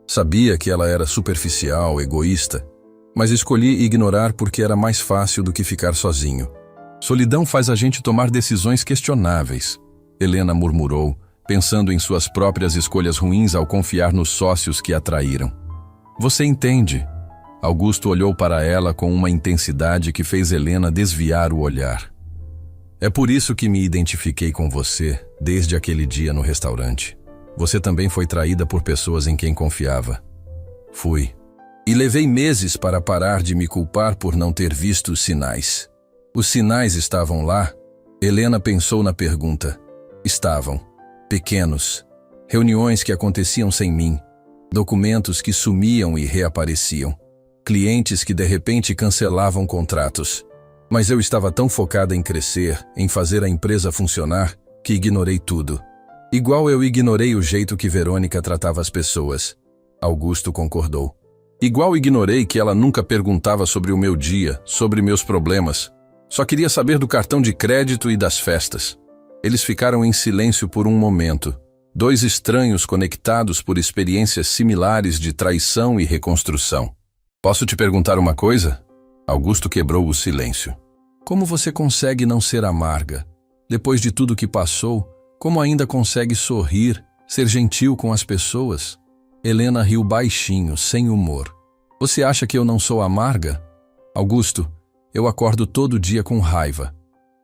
Sabia que ela era superficial, egoísta, mas escolhi ignorar porque era mais fácil do que ficar sozinho. Solidão faz a gente tomar decisões questionáveis, Helena murmurou, pensando em suas próprias escolhas ruins ao confiar nos sócios que a traíram. Você entende? Augusto olhou para ela com uma intensidade que fez Helena desviar o olhar. É por isso que me identifiquei com você desde aquele dia no restaurante. Você também foi traída por pessoas em quem confiava. Fui. E levei meses para parar de me culpar por não ter visto os sinais. Os sinais estavam lá? Helena pensou na pergunta. Estavam. Pequenos. Reuniões que aconteciam sem mim. Documentos que sumiam e reapareciam. Clientes que de repente cancelavam contratos. Mas eu estava tão focada em crescer, em fazer a empresa funcionar, que ignorei tudo. Igual eu ignorei o jeito que Verônica tratava as pessoas. Augusto concordou. Igual ignorei que ela nunca perguntava sobre o meu dia, sobre meus problemas. Só queria saber do cartão de crédito e das festas. Eles ficaram em silêncio por um momento. 2 estranhos conectados por experiências similares de traição e reconstrução. Posso te perguntar uma coisa? Augusto quebrou o silêncio. Como você consegue não ser amarga? Depois de tudo que passou, como ainda consegue sorrir, ser gentil com as pessoas? Helena riu baixinho, sem humor. Você acha que eu não sou amarga? Augusto, eu acordo todo dia com raiva.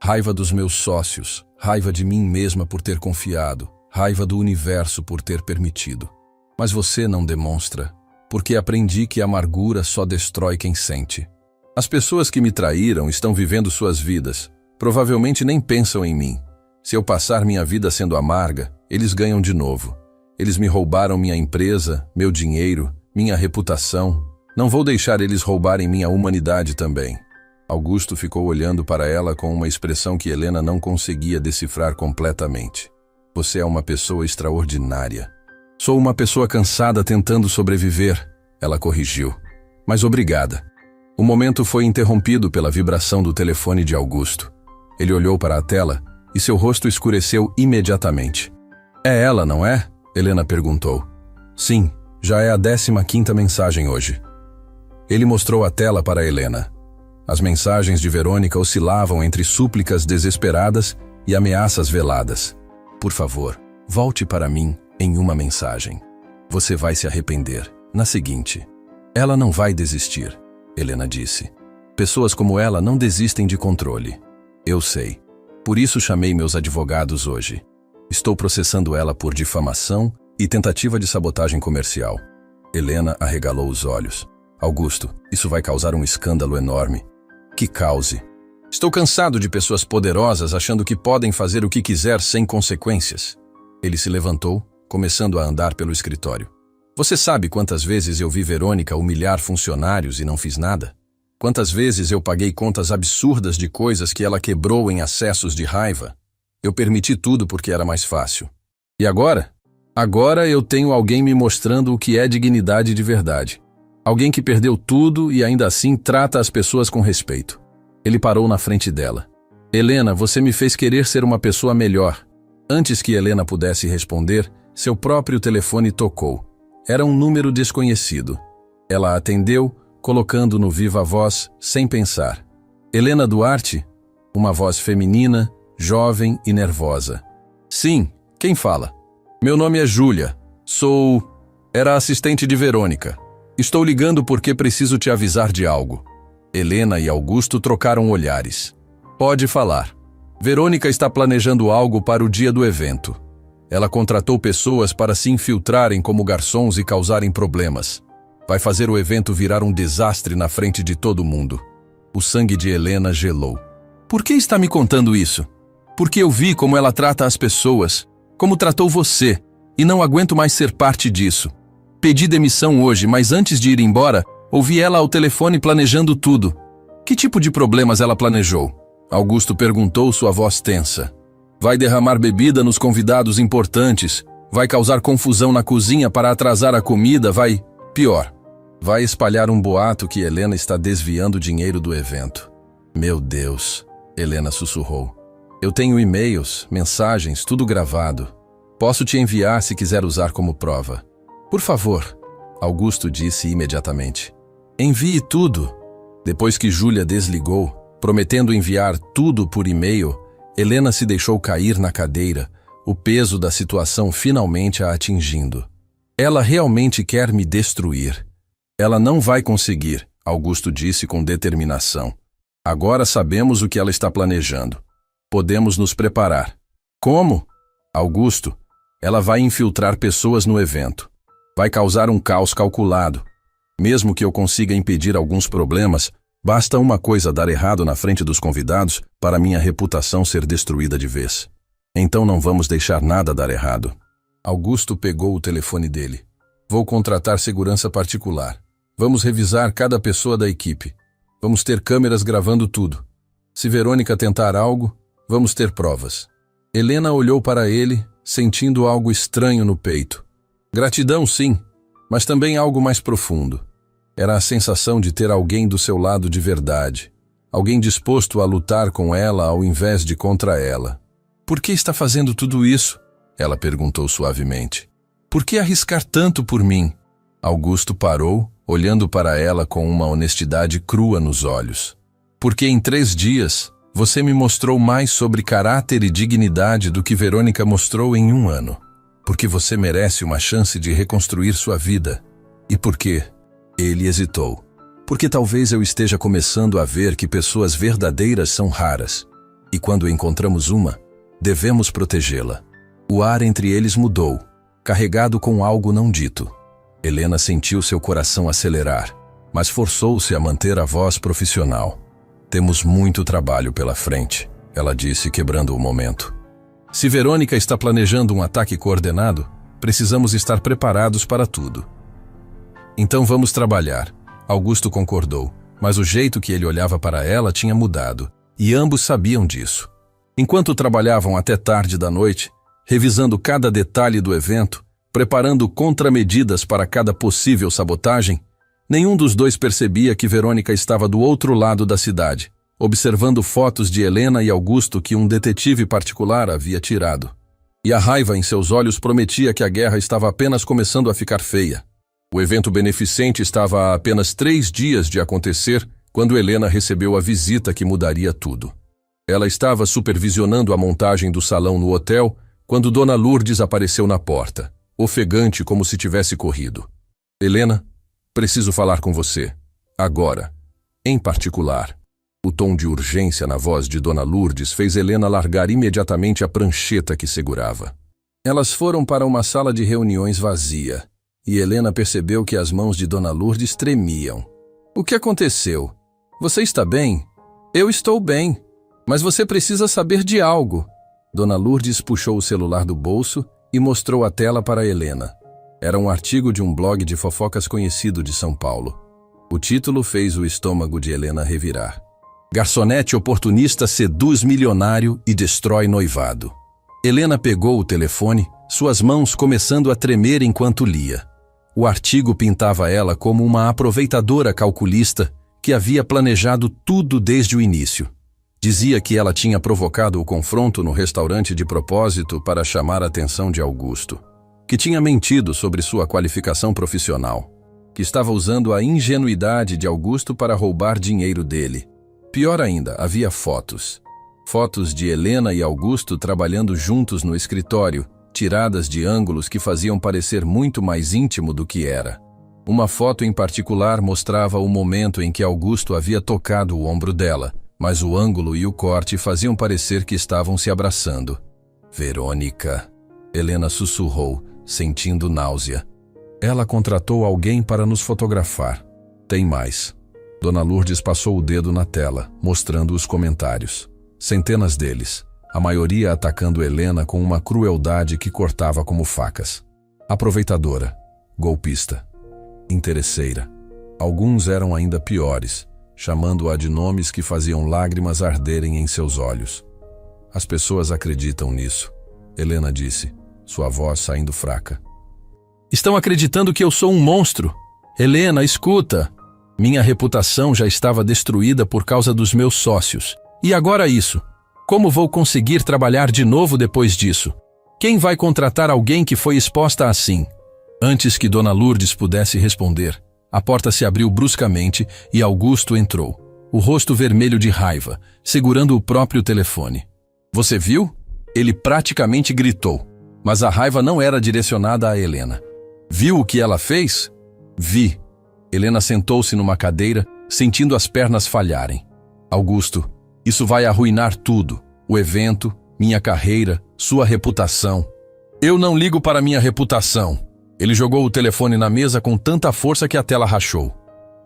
Raiva dos meus sócios, raiva de mim mesma por ter confiado, raiva do universo por ter permitido. Mas você não demonstra, porque aprendi que a amargura só destrói quem sente. As pessoas que me traíram estão vivendo suas vidas. Provavelmente nem pensam em mim. Se eu passar minha vida sendo amarga, eles ganham de novo. Eles me roubaram minha empresa, meu dinheiro, minha reputação. Não vou deixar eles roubarem minha humanidade também. Augusto ficou olhando para ela com uma expressão que Helena não conseguia decifrar completamente. Você é uma pessoa extraordinária. Sou uma pessoa cansada tentando sobreviver, ela corrigiu. Mas obrigada. O momento foi interrompido pela vibração do telefone de Augusto. Ele olhou para a tela e seu rosto escureceu imediatamente. É ela, não é? Helena perguntou. Sim, já é a 15ª mensagem hoje. Ele mostrou a tela para Helena. As mensagens de Verônica oscilavam entre súplicas desesperadas e ameaças veladas. Por favor, volte para mim em uma mensagem. Você vai se arrepender. Na seguinte. Ela não vai desistir, Helena disse. Pessoas como ela não desistem de controle. Eu sei. Por isso chamei meus advogados hoje. Estou processando ela por difamação e tentativa de sabotagem comercial. Helena arregalou os olhos. Augusto, isso vai causar um escândalo enorme. Que cause. Estou cansado de pessoas poderosas achando que podem fazer o que quiser sem consequências. Ele se levantou, começando a andar pelo escritório. Você sabe quantas vezes eu vi Verônica humilhar funcionários e não fiz nada? Quantas vezes eu paguei contas absurdas de coisas que ela quebrou em acessos de raiva? Eu permiti tudo porque era mais fácil. E agora? Agora eu tenho alguém me mostrando o que é dignidade de verdade. Alguém que perdeu tudo e ainda assim trata as pessoas com respeito. Ele parou na frente dela. Helena, você me fez querer ser uma pessoa melhor. Antes que Helena pudesse responder, seu próprio telefone tocou. Era um número desconhecido. Ela atendeu, colocando no viva voz, sem pensar. Helena Duarte? Uma voz feminina, jovem e nervosa. Sim, quem fala? Meu nome é Júlia. Era assistente de Verônica. Estou ligando porque preciso te avisar de algo. Helena e Augusto trocaram olhares. Pode falar. Verônica está planejando algo para o dia do evento. Ela contratou pessoas para se infiltrarem como garçons e causarem problemas. Vai fazer o evento virar um desastre na frente de todo mundo. O sangue de Helena gelou. Por que está me contando isso? Porque eu vi como ela trata as pessoas, como tratou você, e não aguento mais ser parte disso. Pedi demissão hoje, mas antes de ir embora, ouvi ela ao telefone planejando tudo. Que tipo de problemas ela planejou? Augusto perguntou, sua voz tensa. Vai derramar bebida nos convidados importantes, vai causar confusão na cozinha para atrasar a comida, pior, vai espalhar um boato que Helena está desviando dinheiro do evento. Meu Deus, Helena sussurrou. Eu tenho e-mails, mensagens, tudo gravado. Posso te enviar se quiser usar como prova. Por favor, Augusto disse imediatamente. Envie tudo. Depois que Júlia desligou, prometendo enviar tudo por e-mail, Helena se deixou cair na cadeira, o peso da situação finalmente a atingindo. Ela realmente quer me destruir. Ela não vai conseguir, Augusto disse com determinação. Agora sabemos o que ela está planejando. Podemos nos preparar. Como? Augusto, ela vai infiltrar pessoas no evento. Vai causar um caos calculado. Mesmo que eu consiga impedir alguns problemas, basta uma coisa dar errado na frente dos convidados para minha reputação ser destruída de vez. Então não vamos deixar nada dar errado. Augusto pegou o telefone dele. Vou contratar segurança particular. Vamos revisar cada pessoa da equipe. Vamos ter câmeras gravando tudo. Se Verônica tentar algo, vamos ter provas. Helena olhou para ele, sentindo algo estranho no peito. Gratidão, sim, mas também algo mais profundo. Era a sensação de ter alguém do seu lado de verdade. Alguém disposto a lutar com ela ao invés de contra ela. Por que está fazendo tudo isso? Ela perguntou suavemente. Por que arriscar tanto por mim? Augusto parou, olhando para ela com uma honestidade crua nos olhos. Porque em 3 dias, você me mostrou mais sobre caráter e dignidade do que Verônica mostrou em 1 ano. Porque você merece uma chance de reconstruir sua vida. E por quê? Ele hesitou. Porque talvez eu esteja começando a ver que pessoas verdadeiras são raras. E quando encontramos uma, devemos protegê-la. O ar entre eles mudou, carregado com algo não dito. Helena sentiu seu coração acelerar, mas forçou-se a manter a voz profissional. Temos muito trabalho pela frente, ela disse, quebrando o momento. Se Verônica está planejando um ataque coordenado, precisamos estar preparados para tudo. Então vamos trabalhar. Augusto concordou, mas o jeito que ele olhava para ela tinha mudado, e ambos sabiam disso. Enquanto trabalhavam até tarde da noite, revisando cada detalhe do evento, preparando contramedidas para cada possível sabotagem, nenhum dos dois percebia que Verônica estava do outro lado da cidade, observando fotos de Helena e Augusto que um detetive particular havia tirado. e a raiva em seus olhos prometia que a guerra estava apenas começando a ficar feia. O evento beneficente estava a apenas 3 dias de acontecer quando Helena recebeu a visita que mudaria tudo. Ela estava supervisionando a montagem do salão no hotel quando Dona Lourdes apareceu na porta, ofegante como se tivesse corrido. Helena, preciso falar com você. Agora. Em particular. O tom de urgência na voz de Dona Lourdes fez Helena largar imediatamente a prancheta que segurava. Elas foram para uma sala de reuniões vazia, e Helena percebeu que as mãos de Dona Lourdes tremiam. O que aconteceu? Você está bem? Eu estou bem, mas você precisa saber de algo. Dona Lourdes puxou o celular do bolso e mostrou a tela para Helena. Era um artigo de um blog de fofocas conhecido de São Paulo. O título fez o estômago de Helena revirar. Garçonete oportunista seduz milionário e destrói noivado. Helena pegou o telefone, suas mãos começando a tremer enquanto lia. O artigo pintava ela como uma aproveitadora calculista que havia planejado tudo desde o início. Dizia que ela tinha provocado o confronto no restaurante de propósito para chamar a atenção de Augusto, que tinha mentido sobre sua qualificação profissional, que estava usando a ingenuidade de Augusto para roubar dinheiro dele. Pior ainda, havia fotos. Fotos de Helena e Augusto trabalhando juntos no escritório, tiradas de ângulos que faziam parecer muito mais íntimo do que era. Uma foto em particular mostrava o momento em que Augusto havia tocado o ombro dela, mas o ângulo e o corte faziam parecer que estavam se abraçando. Verônica, Helena sussurrou, sentindo náusea. Ela contratou alguém para nos fotografar. Tem mais. Dona Lourdes passou o dedo na tela, mostrando os comentários. Centenas deles, a maioria atacando Helena com uma crueldade que cortava como facas. Aproveitadora, golpista, interesseira. Alguns eram ainda piores, chamando-a de nomes que faziam lágrimas arderem em seus olhos. As pessoas acreditam nisso, Helena disse, sua voz saindo fraca. Estão acreditando que eu sou um monstro. Helena, escuta. Minha reputação já estava destruída por causa dos meus sócios. E agora isso. Como vou conseguir trabalhar de novo depois disso? Quem vai contratar alguém que foi exposta assim? Antes que Dona Lourdes pudesse responder, a porta se abriu bruscamente e Augusto entrou, o rosto vermelho de raiva, segurando o próprio telefone. Você viu? Ele praticamente gritou, mas a raiva não era direcionada a Helena. Viu o que ela fez? Vi. Helena sentou-se numa cadeira, sentindo as pernas falharem. Augusto, isso vai arruinar tudo. O evento, minha carreira, sua reputação. Eu não ligo para minha reputação. Ele jogou o telefone na mesa com tanta força que a tela rachou.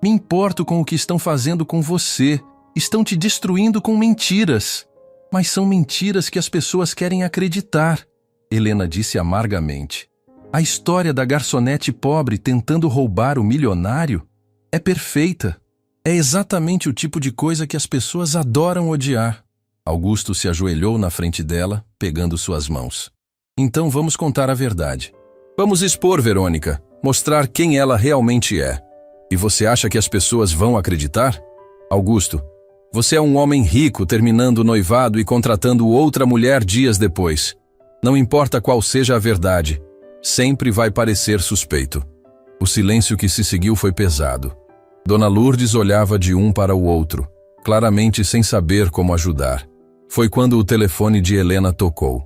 Me importo com o que estão fazendo com você. Estão te destruindo com mentiras. Mas são mentiras que as pessoas querem acreditar. Helena disse amargamente. A história da garçonete pobre tentando roubar o milionário é perfeita. É exatamente o tipo de coisa que as pessoas adoram odiar. Augusto se ajoelhou na frente dela, pegando suas mãos. Então vamos contar a verdade. Vamos expor Verônica, mostrar quem ela realmente é. E você acha que as pessoas vão acreditar? Augusto, você é um homem rico terminando o noivado e contratando outra mulher dias depois. Não importa qual seja a verdade, sempre vai parecer suspeito. O silêncio que se seguiu foi pesado. Dona Lourdes olhava de um para o outro, claramente sem saber como ajudar. Foi quando o telefone de Helena tocou.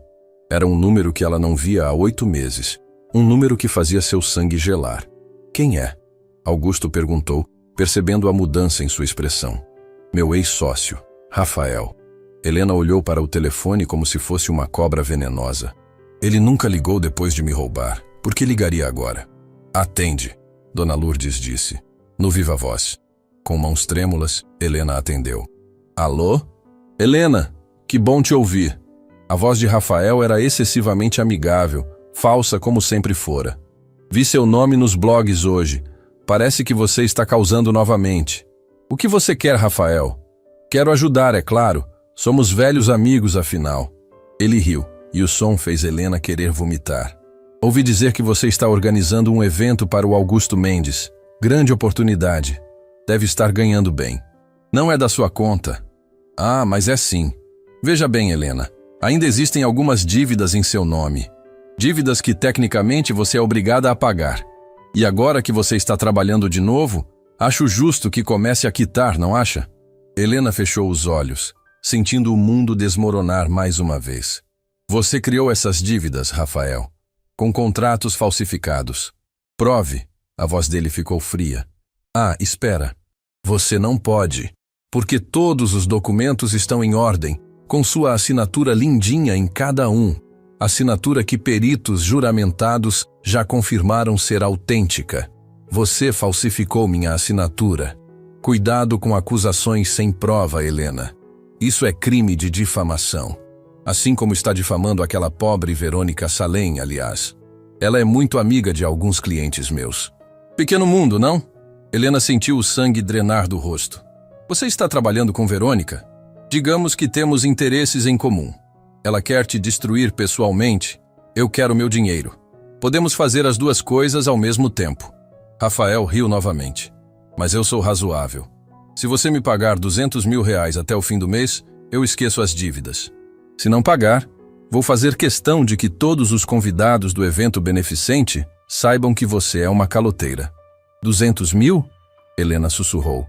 Era um número que ela não via há 8 meses. Um número que fazia seu sangue gelar. Quem é? Augusto perguntou, percebendo a mudança em sua expressão. Meu ex-sócio, Rafael. Helena olhou para o telefone como se fosse uma cobra venenosa. Ele nunca ligou depois de me roubar. Por que ligaria agora? Atende, Dona Lourdes disse, no viva voz. Com mãos trêmulas, Helena atendeu. Alô? Helena, que bom te ouvir. A voz de Rafael era excessivamente amigável, falsa como sempre fora. Vi seu nome nos blogs hoje. Parece que você está causando novamente. O que você quer, Rafael? Quero ajudar, é claro. Somos velhos amigos, afinal. Ele riu, e o som fez Helena querer vomitar. Ouvi dizer que você está organizando um evento para o Augusto Mendes. Grande oportunidade. Deve estar ganhando bem. Não é da sua conta. Ah, mas é sim. Veja bem, Helena. Ainda existem algumas dívidas em seu nome. Dívidas que tecnicamente você é obrigada a pagar. E agora que você está trabalhando de novo, acho justo que comece a quitar, não acha? Helena fechou os olhos, sentindo o mundo desmoronar mais uma vez. Você criou essas dívidas, Rafael, com contratos falsificados. Prove. A voz dele ficou fria. Ah, espera. Você não pode, porque todos os documentos estão em ordem, com sua assinatura lindinha em cada um. Assinatura que peritos juramentados já confirmaram ser autêntica. Você falsificou minha assinatura. Cuidado com acusações sem prova, Helena. Isso é crime de difamação. Assim como está difamando aquela pobre Verônica Salem, aliás. Ela é muito amiga de alguns clientes meus. Pequeno mundo, não? Helena sentiu o sangue drenar do rosto. Você está trabalhando com Verônica? Digamos que temos interesses em comum. Ela quer te destruir pessoalmente. Eu quero meu dinheiro. Podemos fazer as duas coisas ao mesmo tempo. Rafael riu novamente. Mas eu sou razoável. Se você me pagar R$200 mil até o fim do mês, eu esqueço as dívidas. Se não pagar, vou fazer questão de que todos os convidados do evento beneficente saibam que você é uma caloteira. 200 mil? Helena sussurrou.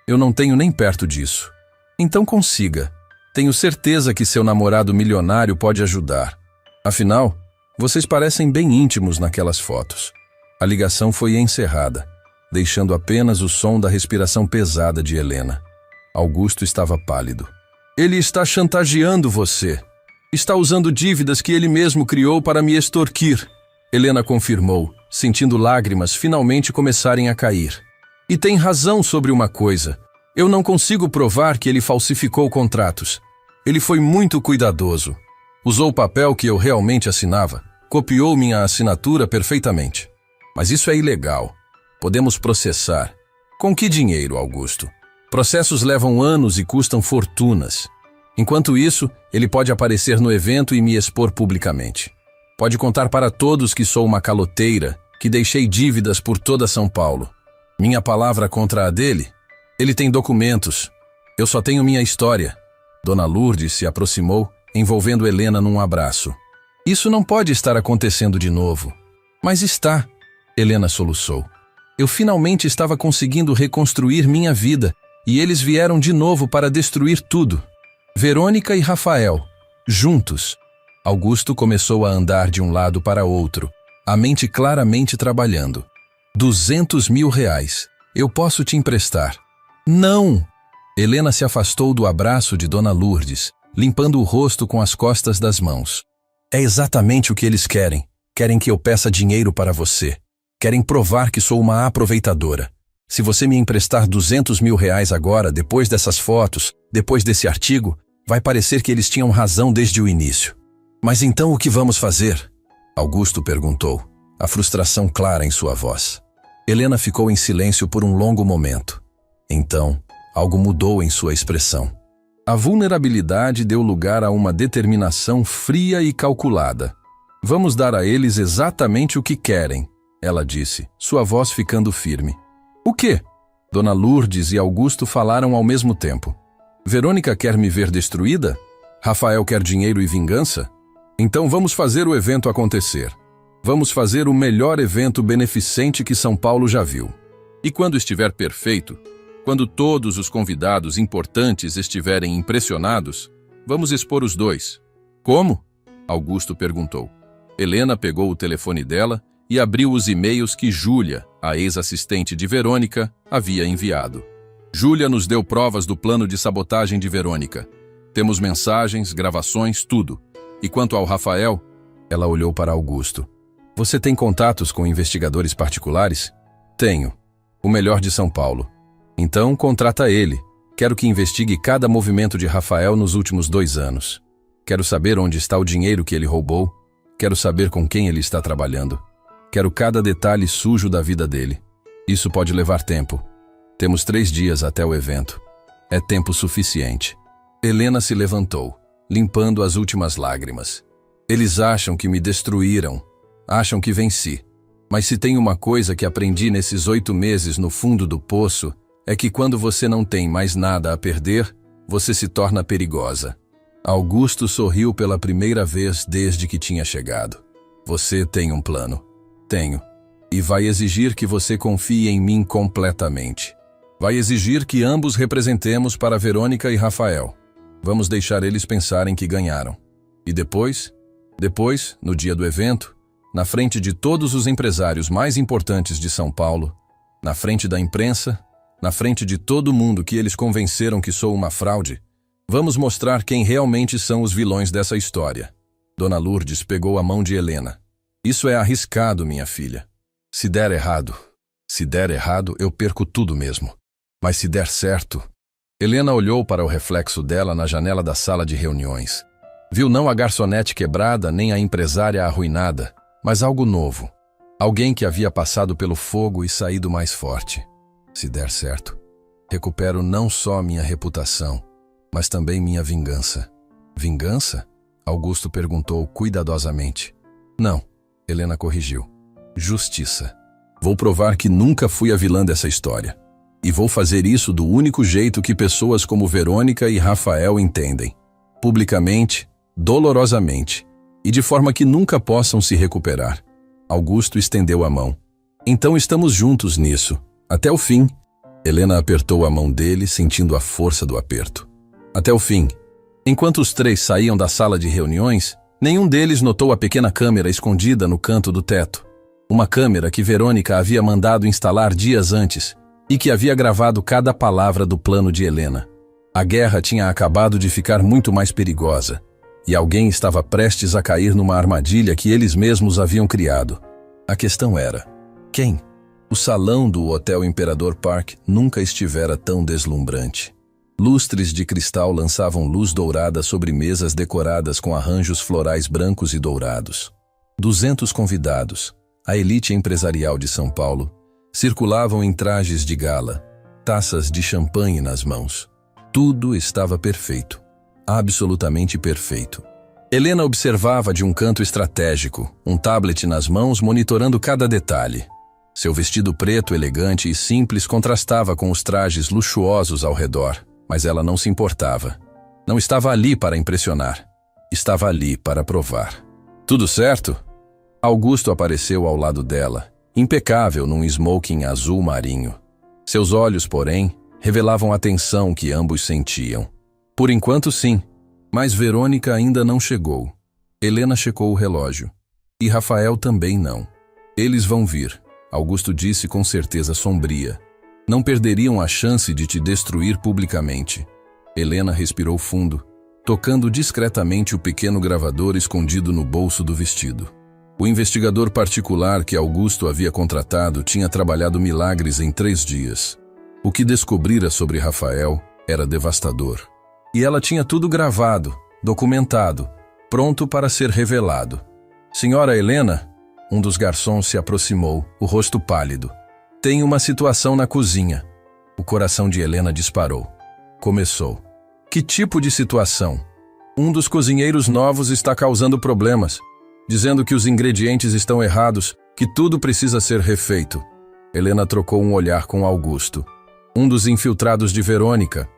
Eu não tenho nem perto disso. Então consiga. Tenho certeza que seu namorado milionário pode ajudar. Afinal, vocês parecem bem íntimos naquelas fotos. A ligação foi encerrada, deixando apenas o som da respiração pesada de Helena. Augusto estava pálido. Ele está chantageando você. Está usando dívidas que ele mesmo criou para me extorquir. Helena confirmou, sentindo lágrimas finalmente começarem a cair. E tem razão sobre uma coisa. Eu não consigo provar que ele falsificou contratos. Ele foi muito cuidadoso. Usou o papel que eu realmente assinava. Copiou minha assinatura perfeitamente. Mas isso é ilegal. Podemos processar. Com que dinheiro, Augusto? Processos levam anos e custam fortunas. Enquanto isso, ele pode aparecer no evento e me expor publicamente. Pode contar para todos que sou uma caloteira, que deixei dívidas por toda São Paulo. Minha palavra contra a dele? Ele tem documentos. Eu só tenho minha história. Dona Lourdes se aproximou, envolvendo Helena num abraço. Isso não pode estar acontecendo de novo. Mas está. Helena soluçou. Eu finalmente estava conseguindo reconstruir minha vida, e eles vieram de novo para destruir tudo. Verônica e Rafael, juntos. Augusto começou a andar de um lado para outro, a mente claramente trabalhando. 200 mil reais. Eu posso te emprestar. Não! Helena se afastou do abraço de Dona Lourdes, limpando o rosto com as costas das mãos. É exatamente o que eles querem. Querem que eu peça dinheiro para você. Querem provar que sou uma aproveitadora. Se você me emprestar 200 mil reais agora, depois dessas fotos, depois desse artigo, vai parecer que eles tinham razão desde o início. Mas então o que vamos fazer? Augusto perguntou, a frustração clara em sua voz. Helena ficou em silêncio por um longo momento. Então, algo mudou em sua expressão. A vulnerabilidade deu lugar a uma determinação fria e calculada. Vamos dar a eles exatamente o que querem, ela disse, sua voz ficando firme. O quê? Dona Lourdes e Augusto falaram ao mesmo tempo. Verônica quer me ver destruída? Rafael quer dinheiro e vingança? Então vamos fazer o evento acontecer. Vamos fazer o melhor evento beneficente que São Paulo já viu. E quando estiver perfeito, quando todos os convidados importantes estiverem impressionados, vamos expor os dois. Como? Augusto perguntou. Helena pegou o telefone dela e abriu os e-mails que Júlia, a ex-assistente de Verônica, havia enviado. Júlia nos deu provas do plano de sabotagem de Verônica. Temos mensagens, gravações, tudo. E quanto ao Rafael, ela olhou para Augusto. Você tem contatos com investigadores particulares? Tenho. O melhor de São Paulo. Então, contrata ele. Quero que investigue cada movimento de Rafael nos últimos 2 anos. Quero saber onde está o dinheiro que ele roubou. Quero saber com quem ele está trabalhando. Quero cada detalhe sujo da vida dele. Isso pode levar tempo. Temos 3 dias até o evento. É tempo suficiente. Helena se levantou, limpando as últimas lágrimas. Eles acham que me destruíram. Acham que venci. Mas se tem uma coisa que aprendi nesses 8 meses no fundo do poço, é que quando você não tem mais nada a perder, você se torna perigosa. Augusto sorriu pela primeira vez desde que tinha chegado. Você tem um plano. Tenho. E vai exigir que você confie em mim completamente. Vai exigir que ambos representemos para Verônica e Rafael. Vamos deixar eles pensarem que ganharam. E depois, no dia do evento, na frente de todos os empresários mais importantes de São Paulo, na frente da imprensa, na frente de todo mundo que eles convenceram que sou uma fraude, vamos mostrar quem realmente são os vilões dessa história. Dona Lourdes pegou a mão de Helena. Isso é arriscado, minha filha. Se der errado, eu perco tudo mesmo. Mas se der certo... Helena olhou para o reflexo dela na janela da sala de reuniões. Viu não a garçonete quebrada, nem a empresária arruinada, mas algo novo. Alguém que havia passado pelo fogo e saído mais forte. Se der certo, recupero não só minha reputação, mas também minha vingança. Vingança? Augusto perguntou cuidadosamente. Não, Helena corrigiu. Justiça. Vou provar que nunca fui a vilã dessa história. E vou fazer isso do único jeito que pessoas como Verônica e Rafael entendem. Publicamente, dolorosamente, e de forma que nunca possam se recuperar. Augusto estendeu a mão. Então estamos juntos nisso, até o fim. Helena apertou a mão dele, sentindo a força do aperto. Até o fim. Enquanto os três saíam da sala de reuniões, nenhum deles notou a pequena câmera escondida no canto do teto. Uma câmera que Verônica havia mandado instalar dias antes, e que havia gravado cada palavra do plano de Helena. A guerra tinha acabado de ficar muito mais perigosa, e alguém estava prestes a cair numa armadilha que eles mesmos haviam criado. A questão era: quem? O salão do Hotel Imperador Park nunca estivera tão deslumbrante. Lustres de cristal lançavam luz dourada sobre mesas decoradas com arranjos florais brancos e dourados. 200 convidados, a elite empresarial de São Paulo, circulavam em trajes de gala, taças de champanhe nas mãos. Tudo estava perfeito, absolutamente perfeito. Helena observava de um canto estratégico, um tablet nas mãos monitorando cada detalhe. Seu vestido preto, elegante e simples contrastava com os trajes luxuosos ao redor, mas ela não se importava. Não estava ali para impressionar, estava ali para provar. Tudo certo? Augusto apareceu ao lado dela, impecável num smoking azul marinho. Seus olhos, porém, revelavam a tensão que ambos sentiam. Por enquanto, sim, mas Verônica ainda não chegou. Helena checou o relógio. E Rafael também não. Eles vão vir, Augusto disse com certeza sombria. Não perderiam a chance de te destruir publicamente. Helena respirou fundo, tocando discretamente o pequeno gravador escondido no bolso do vestido. O investigador particular que Augusto havia contratado tinha trabalhado milagres em 3 dias. O que descobrira sobre Rafael era devastador. E ela tinha tudo gravado, documentado, pronto para ser revelado. Senhora Helena, um dos garçons se aproximou, o rosto pálido. Tem uma situação na cozinha. O coração de Helena disparou. Começou. Que tipo de situação? Um dos cozinheiros novos está causando problemas, dizendo que os ingredientes estão errados, que tudo precisa ser refeito. Helena trocou um olhar com Augusto. Um dos infiltrados de Verônica.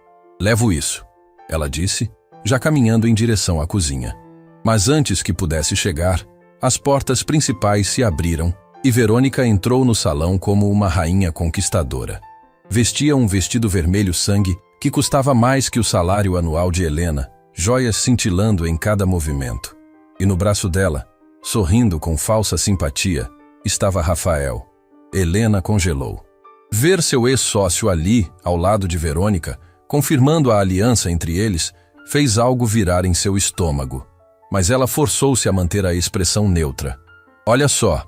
Levo isso, ela disse, já caminhando em direção à cozinha. Mas antes que pudesse chegar, as portas principais se abriram e Verônica entrou no salão como uma rainha conquistadora. Vestia um vestido vermelho sangue que custava mais que o salário anual de Helena, joias cintilando em cada movimento. E no braço dela, sorrindo com falsa simpatia, estava Rafael. Helena congelou. Ver seu ex-sócio ali, ao lado de Verônica, confirmando a aliança entre eles, fez algo virar em seu estômago. Mas ela forçou-se a manter a expressão neutra. Olha só,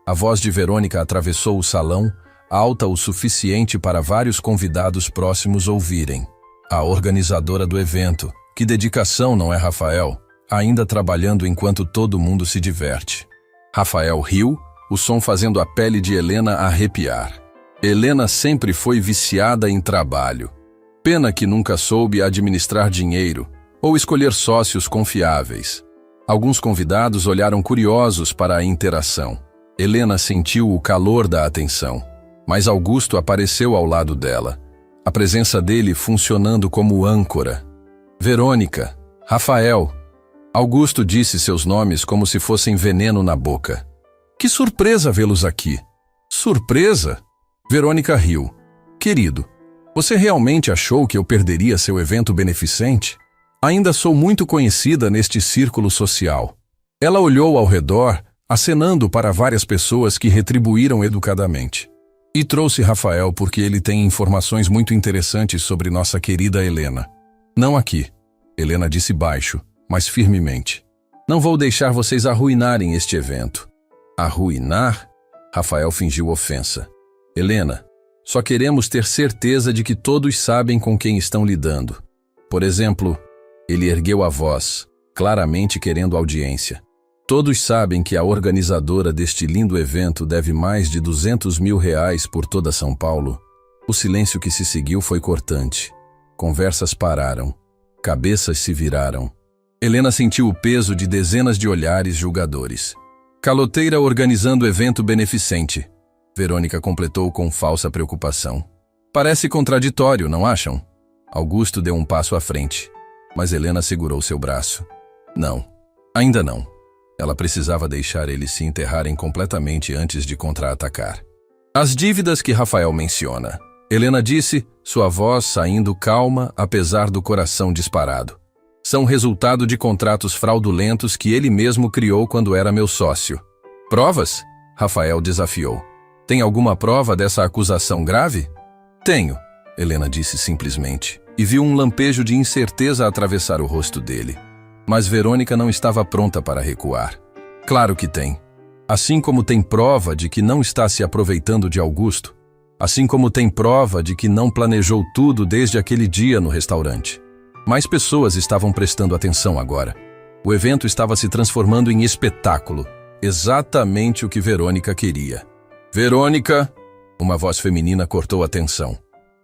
a voz de Verônica atravessou o salão, alta o suficiente para vários convidados próximos ouvirem. A organizadora do evento, que dedicação, não é, Rafael? Ainda trabalhando enquanto todo mundo se diverte. Rafael riu, o som fazendo a pele de Helena arrepiar. Helena sempre foi viciada em trabalho. Pena que nunca soube administrar dinheiro ou escolher sócios confiáveis. Alguns convidados olharam curiosos para a interação. Helena sentiu o calor da atenção, mas Augusto apareceu ao lado dela, a presença dele funcionando como âncora. Verônica, Rafael. Augusto disse seus nomes como se fossem veneno na boca. Que surpresa vê-los aqui. Surpresa? Verônica riu. Querido, você realmente achou que eu perderia seu evento beneficente? Ainda sou muito conhecida neste círculo social. Ela olhou ao redor, acenando para várias pessoas que retribuíram educadamente. E trouxe Rafael porque ele tem informações muito interessantes sobre nossa querida Helena. Não aqui. Helena disse baixo, mas firmemente. Não vou deixar vocês arruinarem este evento. Arruinar? Rafael fingiu ofensa. Helena, só queremos ter certeza de que todos sabem com quem estão lidando. Por exemplo, ele ergueu a voz, claramente querendo audiência. Todos sabem que a organizadora deste lindo evento deve mais de R$200 mil por toda São Paulo. O silêncio que se seguiu foi cortante. Conversas pararam. Cabeças se viraram. Helena sentiu o peso de dezenas de olhares julgadores. Caloteira organizando evento beneficente. Verônica completou com falsa preocupação. Parece contraditório, não acham? Augusto deu um passo à frente, mas Helena segurou seu braço. Não, ainda não. Ela precisava deixar eles se enterrarem completamente antes de contra-atacar. As dívidas que Rafael menciona. Helena disse, sua voz saindo calma apesar do coração disparado. São resultado de contratos fraudulentos que ele mesmo criou quando era meu sócio. Provas? Rafael desafiou. Tem alguma prova dessa acusação grave? Tenho, Helena disse simplesmente, e viu um lampejo de incerteza atravessar o rosto dele. Mas Verônica não estava pronta para recuar. Claro que tem. Assim como tem prova de que não está se aproveitando de Augusto, assim como tem prova de que não planejou tudo desde aquele dia no restaurante. Mais pessoas estavam prestando atenção agora. O evento estava se transformando em espetáculo, exatamente o que Verônica queria. Verônica! Uma voz feminina cortou a tensão.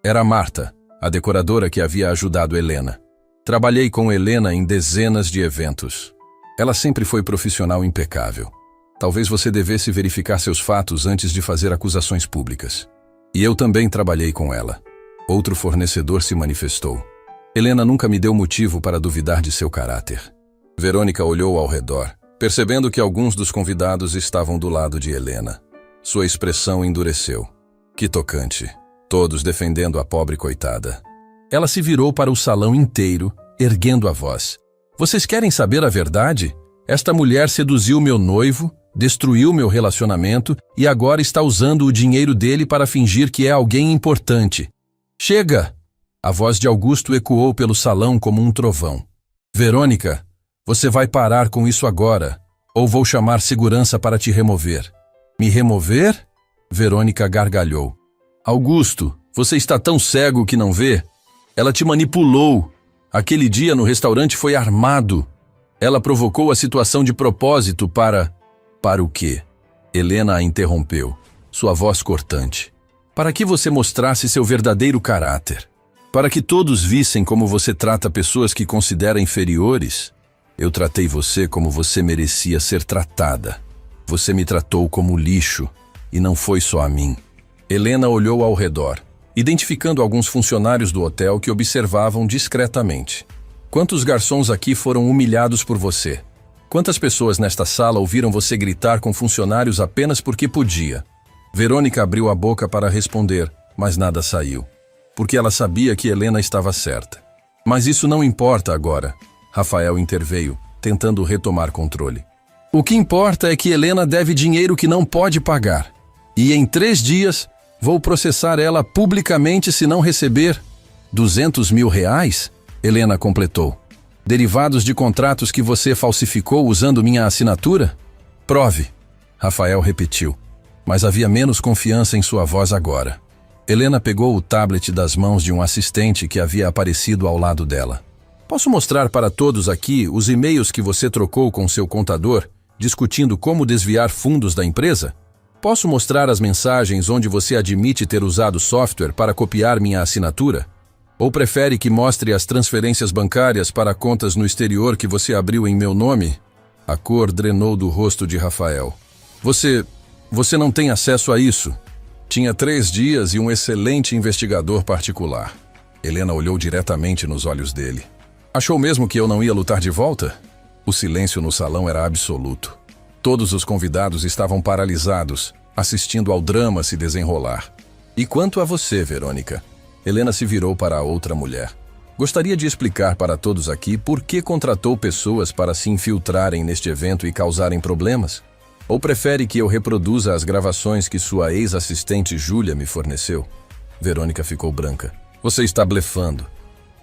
Era Marta, a decoradora que havia ajudado Helena. Trabalhei com Helena em dezenas de eventos. Ela sempre foi profissional impecável. Talvez você devesse verificar seus fatos antes de fazer acusações públicas. E eu também trabalhei com ela. Outro fornecedor se manifestou. Helena nunca me deu motivo para duvidar de seu caráter. Verônica olhou ao redor, percebendo que alguns dos convidados estavam do lado de Helena. Sua expressão endureceu. Que tocante. Todos defendendo a pobre coitada. Ela se virou para o salão inteiro, erguendo a voz. Vocês querem saber a verdade? Esta mulher seduziu meu noivo, destruiu meu relacionamento e agora está usando o dinheiro dele para fingir que é alguém importante. Chega! A voz de Augusto ecoou pelo salão como um trovão. Verônica, você vai parar com isso agora, ou vou chamar segurança para te remover. Me remover? Verônica gargalhou. Augusto, você está tão cego que não vê? Ela te manipulou. Aquele dia no restaurante foi armado. Ela provocou a situação de propósito para... Para o quê? Helena a interrompeu, sua voz cortante. Para que você mostrasse seu verdadeiro caráter. Para que todos vissem como você trata pessoas que considera inferiores. Eu tratei você como você merecia ser tratada. Você me tratou como lixo, e não foi só a mim. Helena olhou ao redor, identificando alguns funcionários do hotel que observavam discretamente. Quantos garçons aqui foram humilhados por você? Quantas pessoas nesta sala ouviram você gritar com funcionários apenas porque podia? Verônica abriu a boca para responder, mas nada saiu. Porque ela sabia que Helena estava certa. Mas isso não importa agora. Rafael interveio, tentando retomar controle. O que importa é que Helena deve dinheiro que não pode pagar. E em 3 dias, vou processar ela publicamente se não receber R$200 mil? Helena completou. Derivados de contratos que você falsificou usando minha assinatura? Prove. Rafael repetiu. Mas havia menos confiança em sua voz agora. Helena pegou o tablet das mãos de um assistente que havia aparecido ao lado dela. Posso mostrar para todos aqui os e-mails que você trocou com seu contador, discutindo como desviar fundos da empresa? Posso mostrar as mensagens onde você admite ter usado software para copiar minha assinatura? Ou prefere que mostre as transferências bancárias para contas no exterior que você abriu em meu nome? A cor drenou do rosto de Rafael. Você não tem acesso a isso. Tinha 3 dias e um excelente investigador particular. Helena olhou diretamente nos olhos dele. Achou mesmo que eu não ia lutar de volta? O silêncio no salão era absoluto. Todos os convidados estavam paralisados, assistindo ao drama se desenrolar. E quanto a você, Verônica? Helena se virou para a outra mulher. Gostaria de explicar para todos aqui por que contratou pessoas para se infiltrarem neste evento e causarem problemas? Ou prefere que eu reproduza as gravações que sua ex-assistente Júlia me forneceu? Verônica ficou branca. Você está blefando.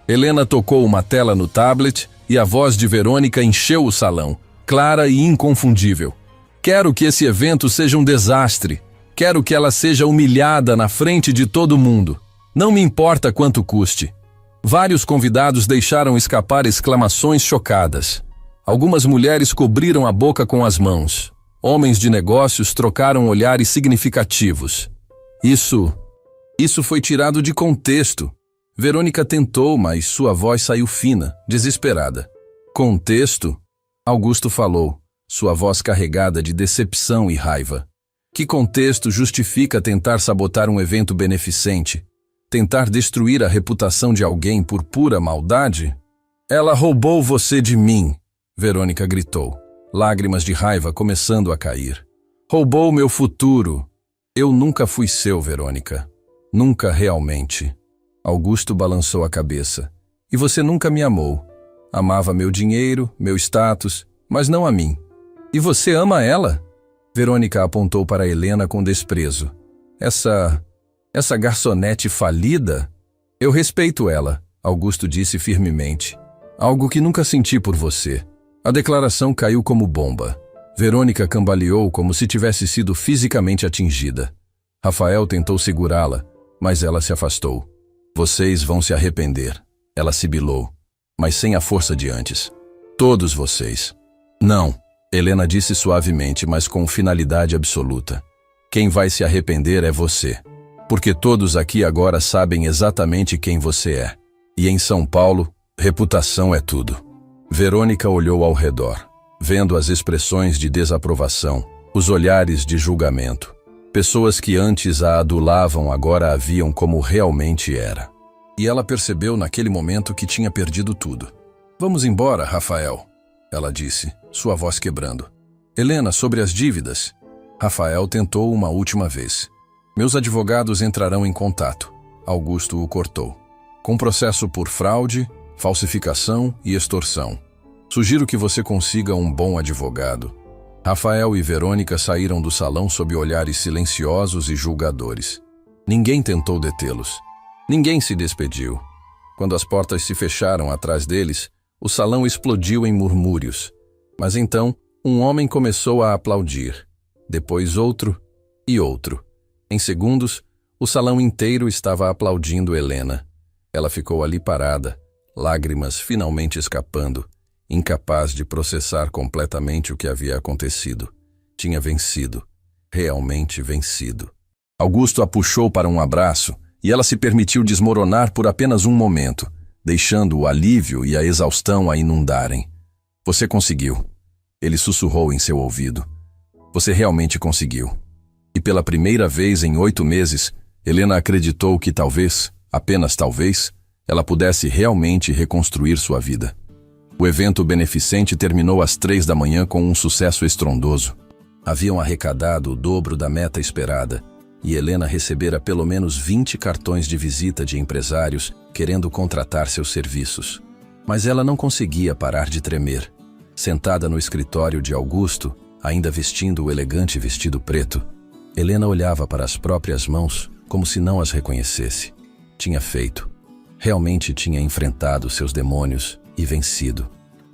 Helena tocou uma tela no tablet e a voz de Verônica encheu o salão, clara e inconfundível. Quero que esse evento seja um desastre. Quero que ela seja humilhada na frente de todo mundo. Não me importa quanto custe. Vários convidados deixaram escapar exclamações chocadas. Algumas mulheres cobriram a boca com as mãos. Homens de negócios trocaram olhares significativos. Isso foi tirado de contexto. Verônica tentou, mas sua voz saiu fina, desesperada. Contexto? Augusto falou, sua voz carregada de decepção e raiva. Que contexto justifica tentar sabotar um evento beneficente? Tentar destruir a reputação de alguém por pura maldade? Ela roubou você de mim, Verônica gritou, lágrimas de raiva começando a cair. Roubou meu futuro. Eu nunca fui seu, Verônica. Nunca realmente. Augusto balançou a cabeça. E você nunca me amou. Amava meu dinheiro, meu status, mas não a mim. E você ama ela? Verônica apontou para Helena com desprezo. Essa garçonete falida? Eu respeito ela, Augusto disse firmemente. Algo que nunca senti por você. A declaração caiu como bomba. Verônica cambaleou como se tivesse sido fisicamente atingida. Rafael tentou segurá-la, mas ela se afastou. Vocês vão se arrepender, ela sibilou, mas sem a força de antes. Todos vocês. Não, Helena disse suavemente, mas com finalidade absoluta. Quem vai se arrepender é você. Porque todos aqui agora sabem exatamente quem você é. E em São Paulo, reputação é tudo. Verônica olhou ao redor, vendo as expressões de desaprovação, os olhares de julgamento. Pessoas que antes a adulavam agora a viam como realmente era. E ela percebeu naquele momento que tinha perdido tudo. Vamos embora, Rafael, ela disse, sua voz quebrando. Helena, sobre as dívidas. Rafael tentou uma última vez. Meus advogados entrarão em contato. Augusto o cortou. Com processo por fraude, falsificação e extorsão. Sugiro que você consiga um bom advogado. Rafael e Verônica saíram do salão sob olhares silenciosos e julgadores. Ninguém tentou detê-los. Ninguém se despediu. Quando as portas se fecharam atrás deles, o salão explodiu em murmúrios. Mas então, um homem começou a aplaudir. Depois outro e outro. Em segundos, o salão inteiro estava aplaudindo Helena. Ela ficou ali parada, lágrimas finalmente escapando, incapaz de processar completamente o que havia acontecido. Tinha vencido. Realmente vencido. Augusto a puxou para um abraço e ela se permitiu desmoronar por apenas um momento, deixando o alívio e a exaustão a inundarem. Você conseguiu. Ele sussurrou em seu ouvido. Você realmente conseguiu. E pela primeira vez em 8 meses, Helena acreditou que talvez, apenas talvez, ela pudesse realmente reconstruir sua vida. O evento beneficente terminou às 3 da manhã com um sucesso estrondoso. Haviam arrecadado o dobro da meta esperada, e Helena recebera pelo menos 20 cartões de visita de empresários querendo contratar seus serviços. Mas ela não conseguia parar de tremer. Sentada no escritório de Augusto, ainda vestindo o elegante vestido preto, Helena olhava para as próprias mãos como se não as reconhecesse. Tinha feito. Realmente tinha enfrentado seus demônios e vencido.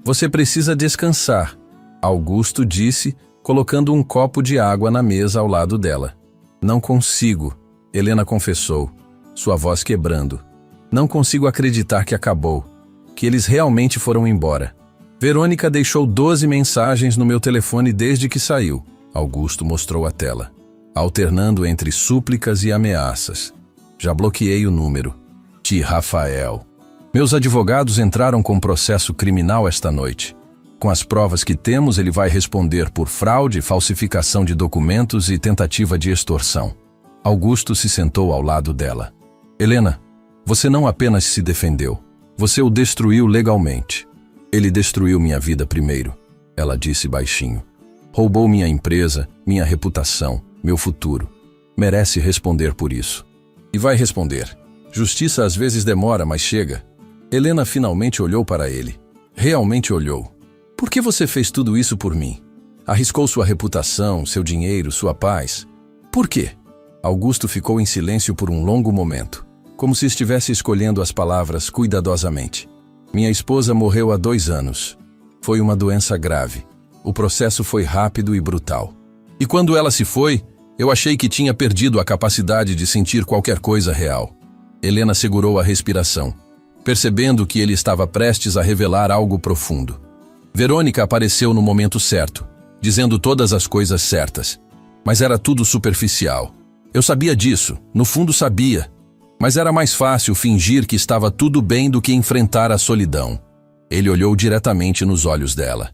Você precisa descansar, Augusto disse, colocando um copo de água na mesa ao lado dela. Não consigo, Helena confessou, sua voz quebrando. Não consigo acreditar que acabou, que eles realmente foram embora. Verônica deixou 12 mensagens no meu telefone desde que saiu, Augusto mostrou a tela, alternando entre súplicas e ameaças. Já bloqueei o número. De Rafael. Meus advogados entraram com processo criminal esta noite. Com as provas que temos, ele vai responder por fraude, falsificação de documentos e tentativa de extorsão. Augusto se sentou ao lado dela. Helena, você não apenas se defendeu, Você o destruiu legalmente. Ele destruiu minha vida primeiro, ela disse baixinho. Roubou minha empresa, minha reputação, meu futuro. Merece responder por isso. E vai responder. Justiça às vezes demora, mas chega. Helena finalmente olhou para ele. Realmente olhou. Por que você fez tudo isso por mim? Arriscou sua reputação, seu dinheiro, sua paz. Por quê? Augusto ficou em silêncio por um longo momento, como se estivesse escolhendo as palavras cuidadosamente. Minha esposa morreu há 2 anos. Foi uma doença grave. O processo foi rápido e brutal. E quando ela se foi, eu achei que tinha perdido a capacidade de sentir qualquer coisa real. Helena segurou a respiração, percebendo que ele estava prestes a revelar algo profundo. Verônica apareceu no momento certo, dizendo todas as coisas certas. Mas era tudo superficial. Eu sabia disso, no fundo sabia. Mas era mais fácil fingir que estava tudo bem do que enfrentar a solidão. Ele olhou diretamente nos olhos dela.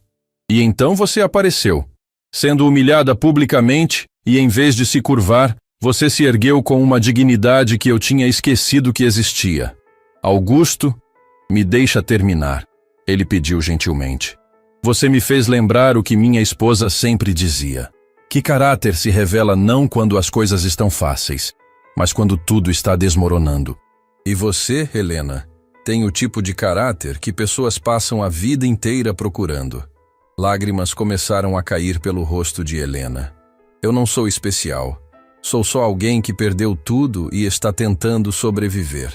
E então você apareceu, sendo humilhada publicamente, e em vez de se curvar, você se ergueu com uma dignidade que eu tinha esquecido que existia. Augusto, me deixa terminar, ele pediu gentilmente. Você me fez lembrar o que minha esposa sempre dizia. Que caráter se revela não quando as coisas estão fáceis, mas quando tudo está desmoronando. E você, Helena, tem o tipo de caráter que pessoas passam a vida inteira procurando. Lágrimas começaram a cair pelo rosto de Helena. Eu não sou especial. Sou só alguém que perdeu tudo e está tentando sobreviver.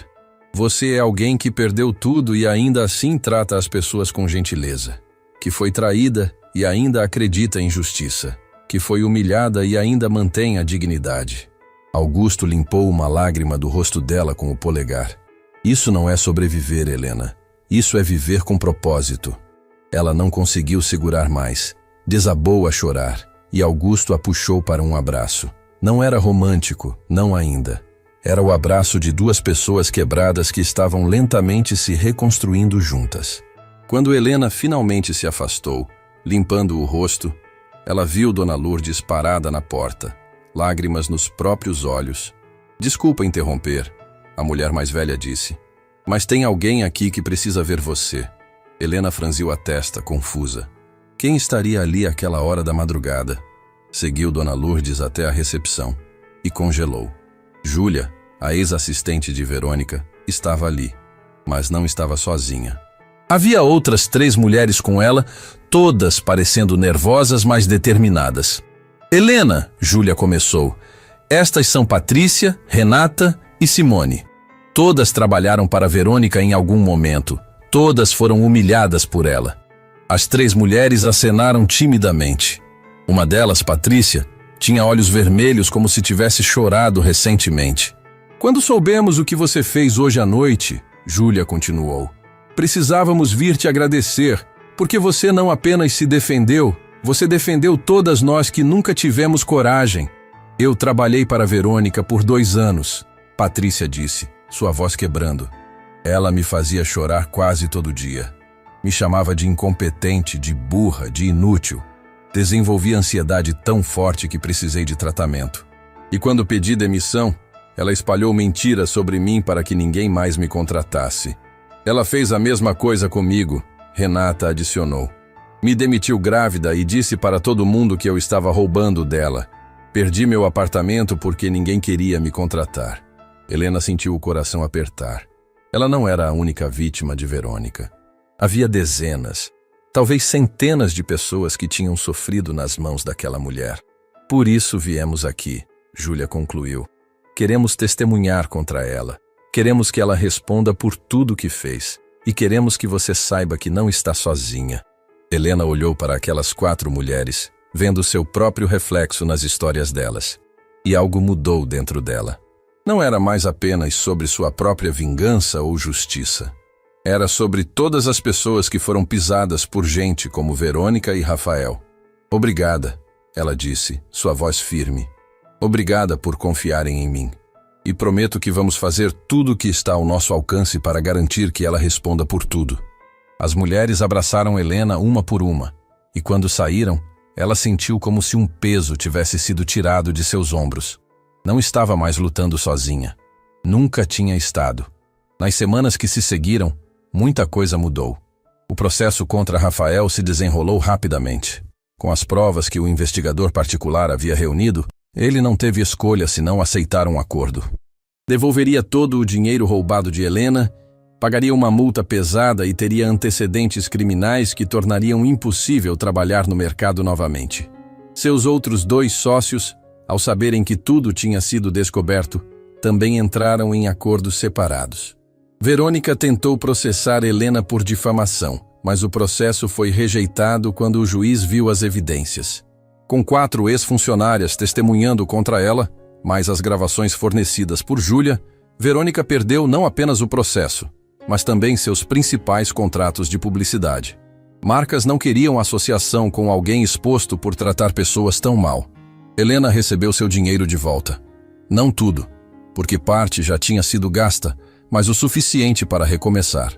Você é alguém que perdeu tudo e ainda assim trata as pessoas com gentileza. Que foi traída e ainda acredita em justiça. Que foi humilhada e ainda mantém a dignidade. Augusto limpou uma lágrima do rosto dela com o polegar. Isso não é sobreviver, Helena. Isso é viver com propósito. Ela não conseguiu segurar mais. Desabou a chorar e Augusto a puxou para um abraço. Não era romântico, não ainda. Era o abraço de 2 pessoas quebradas que estavam lentamente se reconstruindo juntas. Quando Helena finalmente se afastou, limpando o rosto, ela viu Dona Lourdes parada na porta, lágrimas nos próprios olhos. Desculpa interromper, a mulher mais velha disse, mas tem alguém aqui que precisa ver você. Helena franziu a testa, confusa. Quem estaria ali àquela hora da madrugada? Seguiu Dona Lourdes até a recepção e congelou. Júlia, a ex-assistente de Verônica, estava ali, mas não estava sozinha. Havia outras 3 mulheres com ela, todas parecendo nervosas, mas determinadas. Helena, Júlia começou. Estas são Patrícia, Renata e Simone. Todas trabalharam para Verônica em algum momento. Todas foram humilhadas por ela. As 3 mulheres acenaram timidamente. Uma delas, Patrícia, tinha olhos vermelhos como se tivesse chorado recentemente. Quando soubemos o que você fez hoje à noite, Júlia continuou, precisávamos vir te agradecer, porque você não apenas se defendeu, você defendeu todas nós que nunca tivemos coragem. Eu trabalhei para Verônica por 2 anos, Patrícia disse, sua voz quebrando. Ela me fazia chorar quase todo dia. Me chamava de incompetente, de burra, de inútil. Desenvolvi ansiedade tão forte que precisei de tratamento. E quando pedi demissão, ela espalhou mentiras sobre mim para que ninguém mais me contratasse. Ela fez a mesma coisa comigo, Renata adicionou. Me demitiu grávida e disse para todo mundo que eu estava roubando dela. Perdi meu apartamento porque ninguém queria me contratar. Helena sentiu o coração apertar. Ela não era a única vítima de Verônica. Havia dezenas, talvez centenas de pessoas que tinham sofrido nas mãos daquela mulher. Por isso viemos aqui, Júlia concluiu. Queremos testemunhar contra ela. Queremos que ela responda por tudo o que fez. E queremos que você saiba que não está sozinha. Helena olhou para aquelas 4 mulheres, vendo seu próprio reflexo nas histórias delas. E algo mudou dentro dela. Não era mais apenas sobre sua própria vingança ou justiça. Era sobre todas as pessoas que foram pisadas por gente como Verônica e Rafael. Obrigada, ela disse, sua voz firme. Obrigada por confiarem em mim. E prometo que vamos fazer tudo o que está ao nosso alcance para garantir que ela responda por tudo. As mulheres abraçaram Helena uma por uma, e quando saíram, ela sentiu como se um peso tivesse sido tirado de seus ombros. Não estava mais lutando sozinha. Nunca tinha estado. Nas semanas que se seguiram, muita coisa mudou. O processo contra Rafael se desenrolou rapidamente. Com as provas que o investigador particular havia reunido, ele não teve escolha senão aceitar um acordo. Devolveria todo o dinheiro roubado de Helena, pagaria uma multa pesada e teria antecedentes criminais que tornariam impossível trabalhar no mercado novamente. Seus outros 2 sócios, ao saberem que tudo tinha sido descoberto, também entraram em acordos separados. Verônica tentou processar Helena por difamação, mas o processo foi rejeitado quando o juiz viu as evidências. Com 4 ex-funcionárias testemunhando contra ela, mais as gravações fornecidas por Júlia, Verônica perdeu não apenas o processo, mas também seus principais contratos de publicidade. Marcas não queriam associação com alguém exposto por tratar pessoas tão mal. Helena recebeu seu dinheiro de volta. Não tudo, porque parte já tinha sido gasta, mas o suficiente para recomeçar.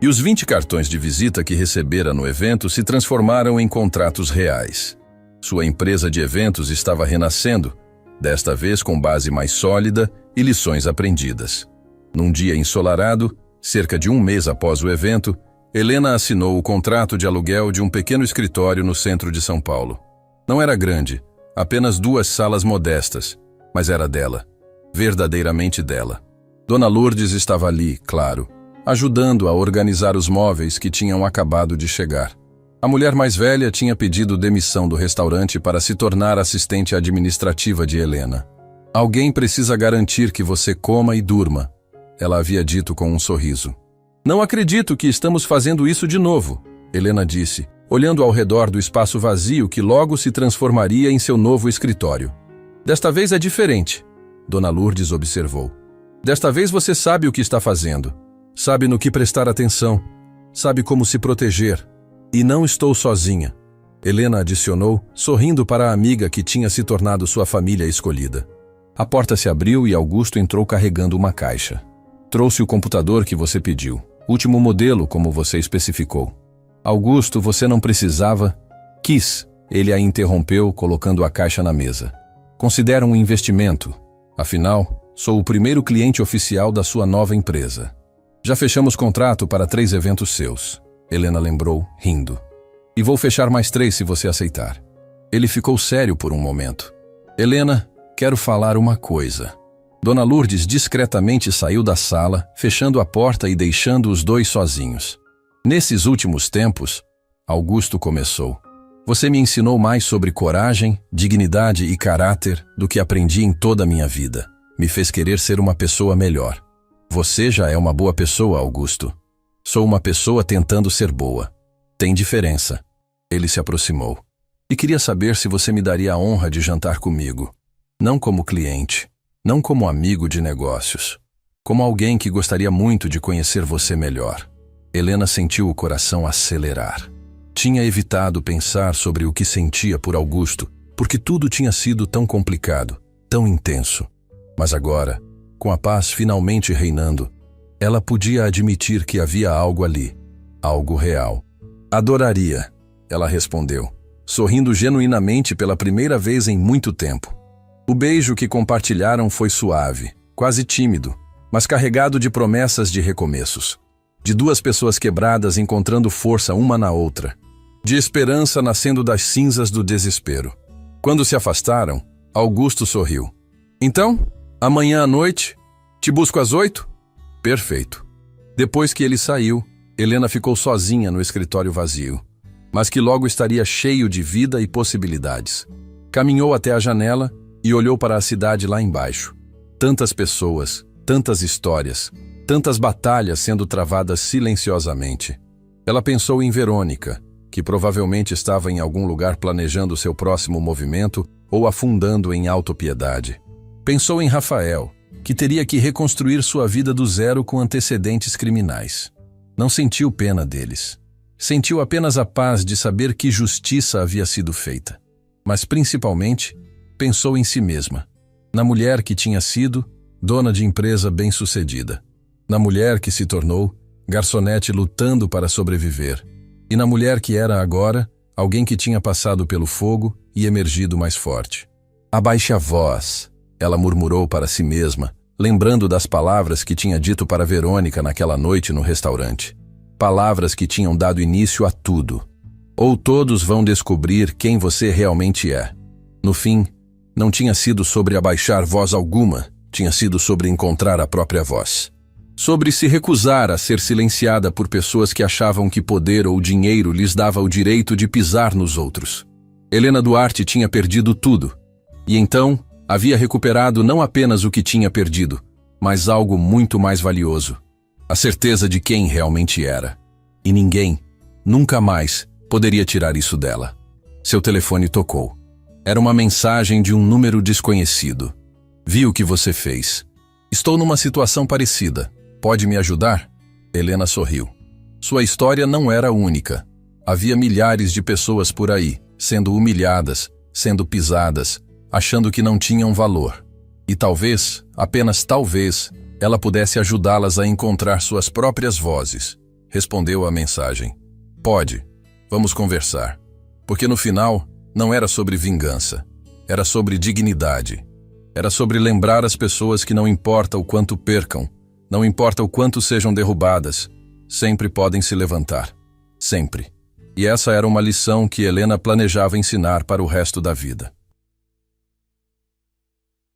E os 20 cartões de visita que recebera no evento se transformaram em contratos reais. Sua empresa de eventos estava renascendo, desta vez com base mais sólida e lições aprendidas. Num dia ensolarado, cerca de 1 mês após o evento, Helena assinou o contrato de aluguel de um pequeno escritório no centro de São Paulo. Não era grande, apenas 2 salas modestas, mas era dela, verdadeiramente dela. Dona Lourdes estava ali, claro, ajudando a organizar os móveis que tinham acabado de chegar. A mulher mais velha tinha pedido demissão do restaurante para se tornar assistente administrativa de Helena. Alguém precisa garantir que você coma e durma, ela havia dito com um sorriso. Não acredito que estamos fazendo isso de novo, Helena disse, olhando ao redor do espaço vazio que logo se transformaria em seu novo escritório. Desta vez é diferente, Dona Lourdes observou. Desta vez você sabe o que está fazendo. Sabe no que prestar atenção, sabe como se proteger. E não estou sozinha, Helena adicionou, sorrindo para a amiga que tinha se tornado sua família escolhida. A porta se abriu e Augusto entrou carregando uma caixa. Trouxe o computador que você pediu, último modelo como você especificou. Augusto, você não precisava... Quis, ele a interrompeu colocando a caixa na mesa. Considera um investimento, afinal, sou o primeiro cliente oficial da sua nova empresa. Já fechamos contrato para 3 eventos seus, Helena lembrou, rindo. E vou fechar mais 3 se você aceitar. Ele ficou sério por um momento. Helena, quero falar uma coisa. Dona Lourdes discretamente saiu da sala, fechando a porta e deixando os 2 sozinhos. Nesses últimos tempos, Augusto começou. Você me ensinou mais sobre coragem, dignidade e caráter do que aprendi em toda a minha vida. Me fez querer ser uma pessoa melhor. Você já é uma boa pessoa, Augusto. Sou uma pessoa tentando ser boa. Tem diferença. Ele se aproximou. E queria saber se você me daria a honra de jantar comigo. Não como cliente, não como amigo de negócios. Como alguém que gostaria muito de conhecer você melhor. Helena sentiu o coração acelerar. Tinha evitado pensar sobre o que sentia por Augusto, porque tudo tinha sido tão complicado, tão intenso. Mas agora, com a paz finalmente reinando, ela podia admitir que havia algo ali, algo real. Adoraria, ela respondeu, sorrindo genuinamente pela primeira vez em muito tempo. O beijo que compartilharam foi suave, quase tímido, mas carregado de promessas de recomeços. De 2 pessoas quebradas encontrando força uma na outra. De esperança nascendo das cinzas do desespero. Quando se afastaram, Augusto sorriu. Então, amanhã à noite, te busco às 8? Perfeito. Depois que ele saiu, Helena ficou sozinha no escritório vazio, mas que logo estaria cheio de vida e possibilidades. Caminhou até a janela e olhou para a cidade lá embaixo. Tantas pessoas, tantas histórias, tantas batalhas sendo travadas silenciosamente. Ela pensou em Verônica, que provavelmente estava em algum lugar planejando seu próximo movimento ou afundando em autopiedade. Pensou em Rafael, que teria que reconstruir sua vida do zero com antecedentes criminais. Não sentiu pena deles. Sentiu apenas a paz de saber que justiça havia sido feita. Mas principalmente, pensou em si mesma. Na mulher que tinha sido dona de empresa bem-sucedida. Na mulher que se tornou garçonete lutando para sobreviver. E na mulher que era agora alguém que tinha passado pelo fogo e emergido mais forte. Abaixe a voz, ela murmurou para si mesma, lembrando das palavras que tinha dito para Verônica naquela noite no restaurante. palavras que tinham dado início a tudo. Ou todos vão descobrir quem você realmente é. No fim, não tinha sido sobre abaixar voz alguma, tinha sido sobre encontrar a própria voz. Sobre se recusar a ser silenciada por pessoas que achavam que poder ou dinheiro lhes dava o direito de pisar nos outros. Helena Duarte tinha perdido tudo. E então, havia recuperado não apenas o que tinha perdido, mas algo muito mais valioso. A certeza de quem realmente era. E ninguém, nunca mais, poderia tirar isso dela. Seu telefone tocou. Era uma mensagem de um número desconhecido. Vi o que você fez. Estou numa situação parecida. Pode me ajudar? Helena sorriu. Sua história não era única. Havia milhares de pessoas por aí, sendo humilhadas, sendo pisadas, achando que não tinham valor. E talvez, apenas talvez, ela pudesse ajudá-las a encontrar suas próprias vozes. Respondeu a mensagem. Pode. Vamos conversar. Porque no final, não era sobre vingança. Era sobre dignidade. Era sobre lembrar as pessoas que não importa o quanto percam, não importa o quanto sejam derrubadas, sempre podem se levantar. Sempre. E essa era uma lição que Helena planejava ensinar para o resto da vida.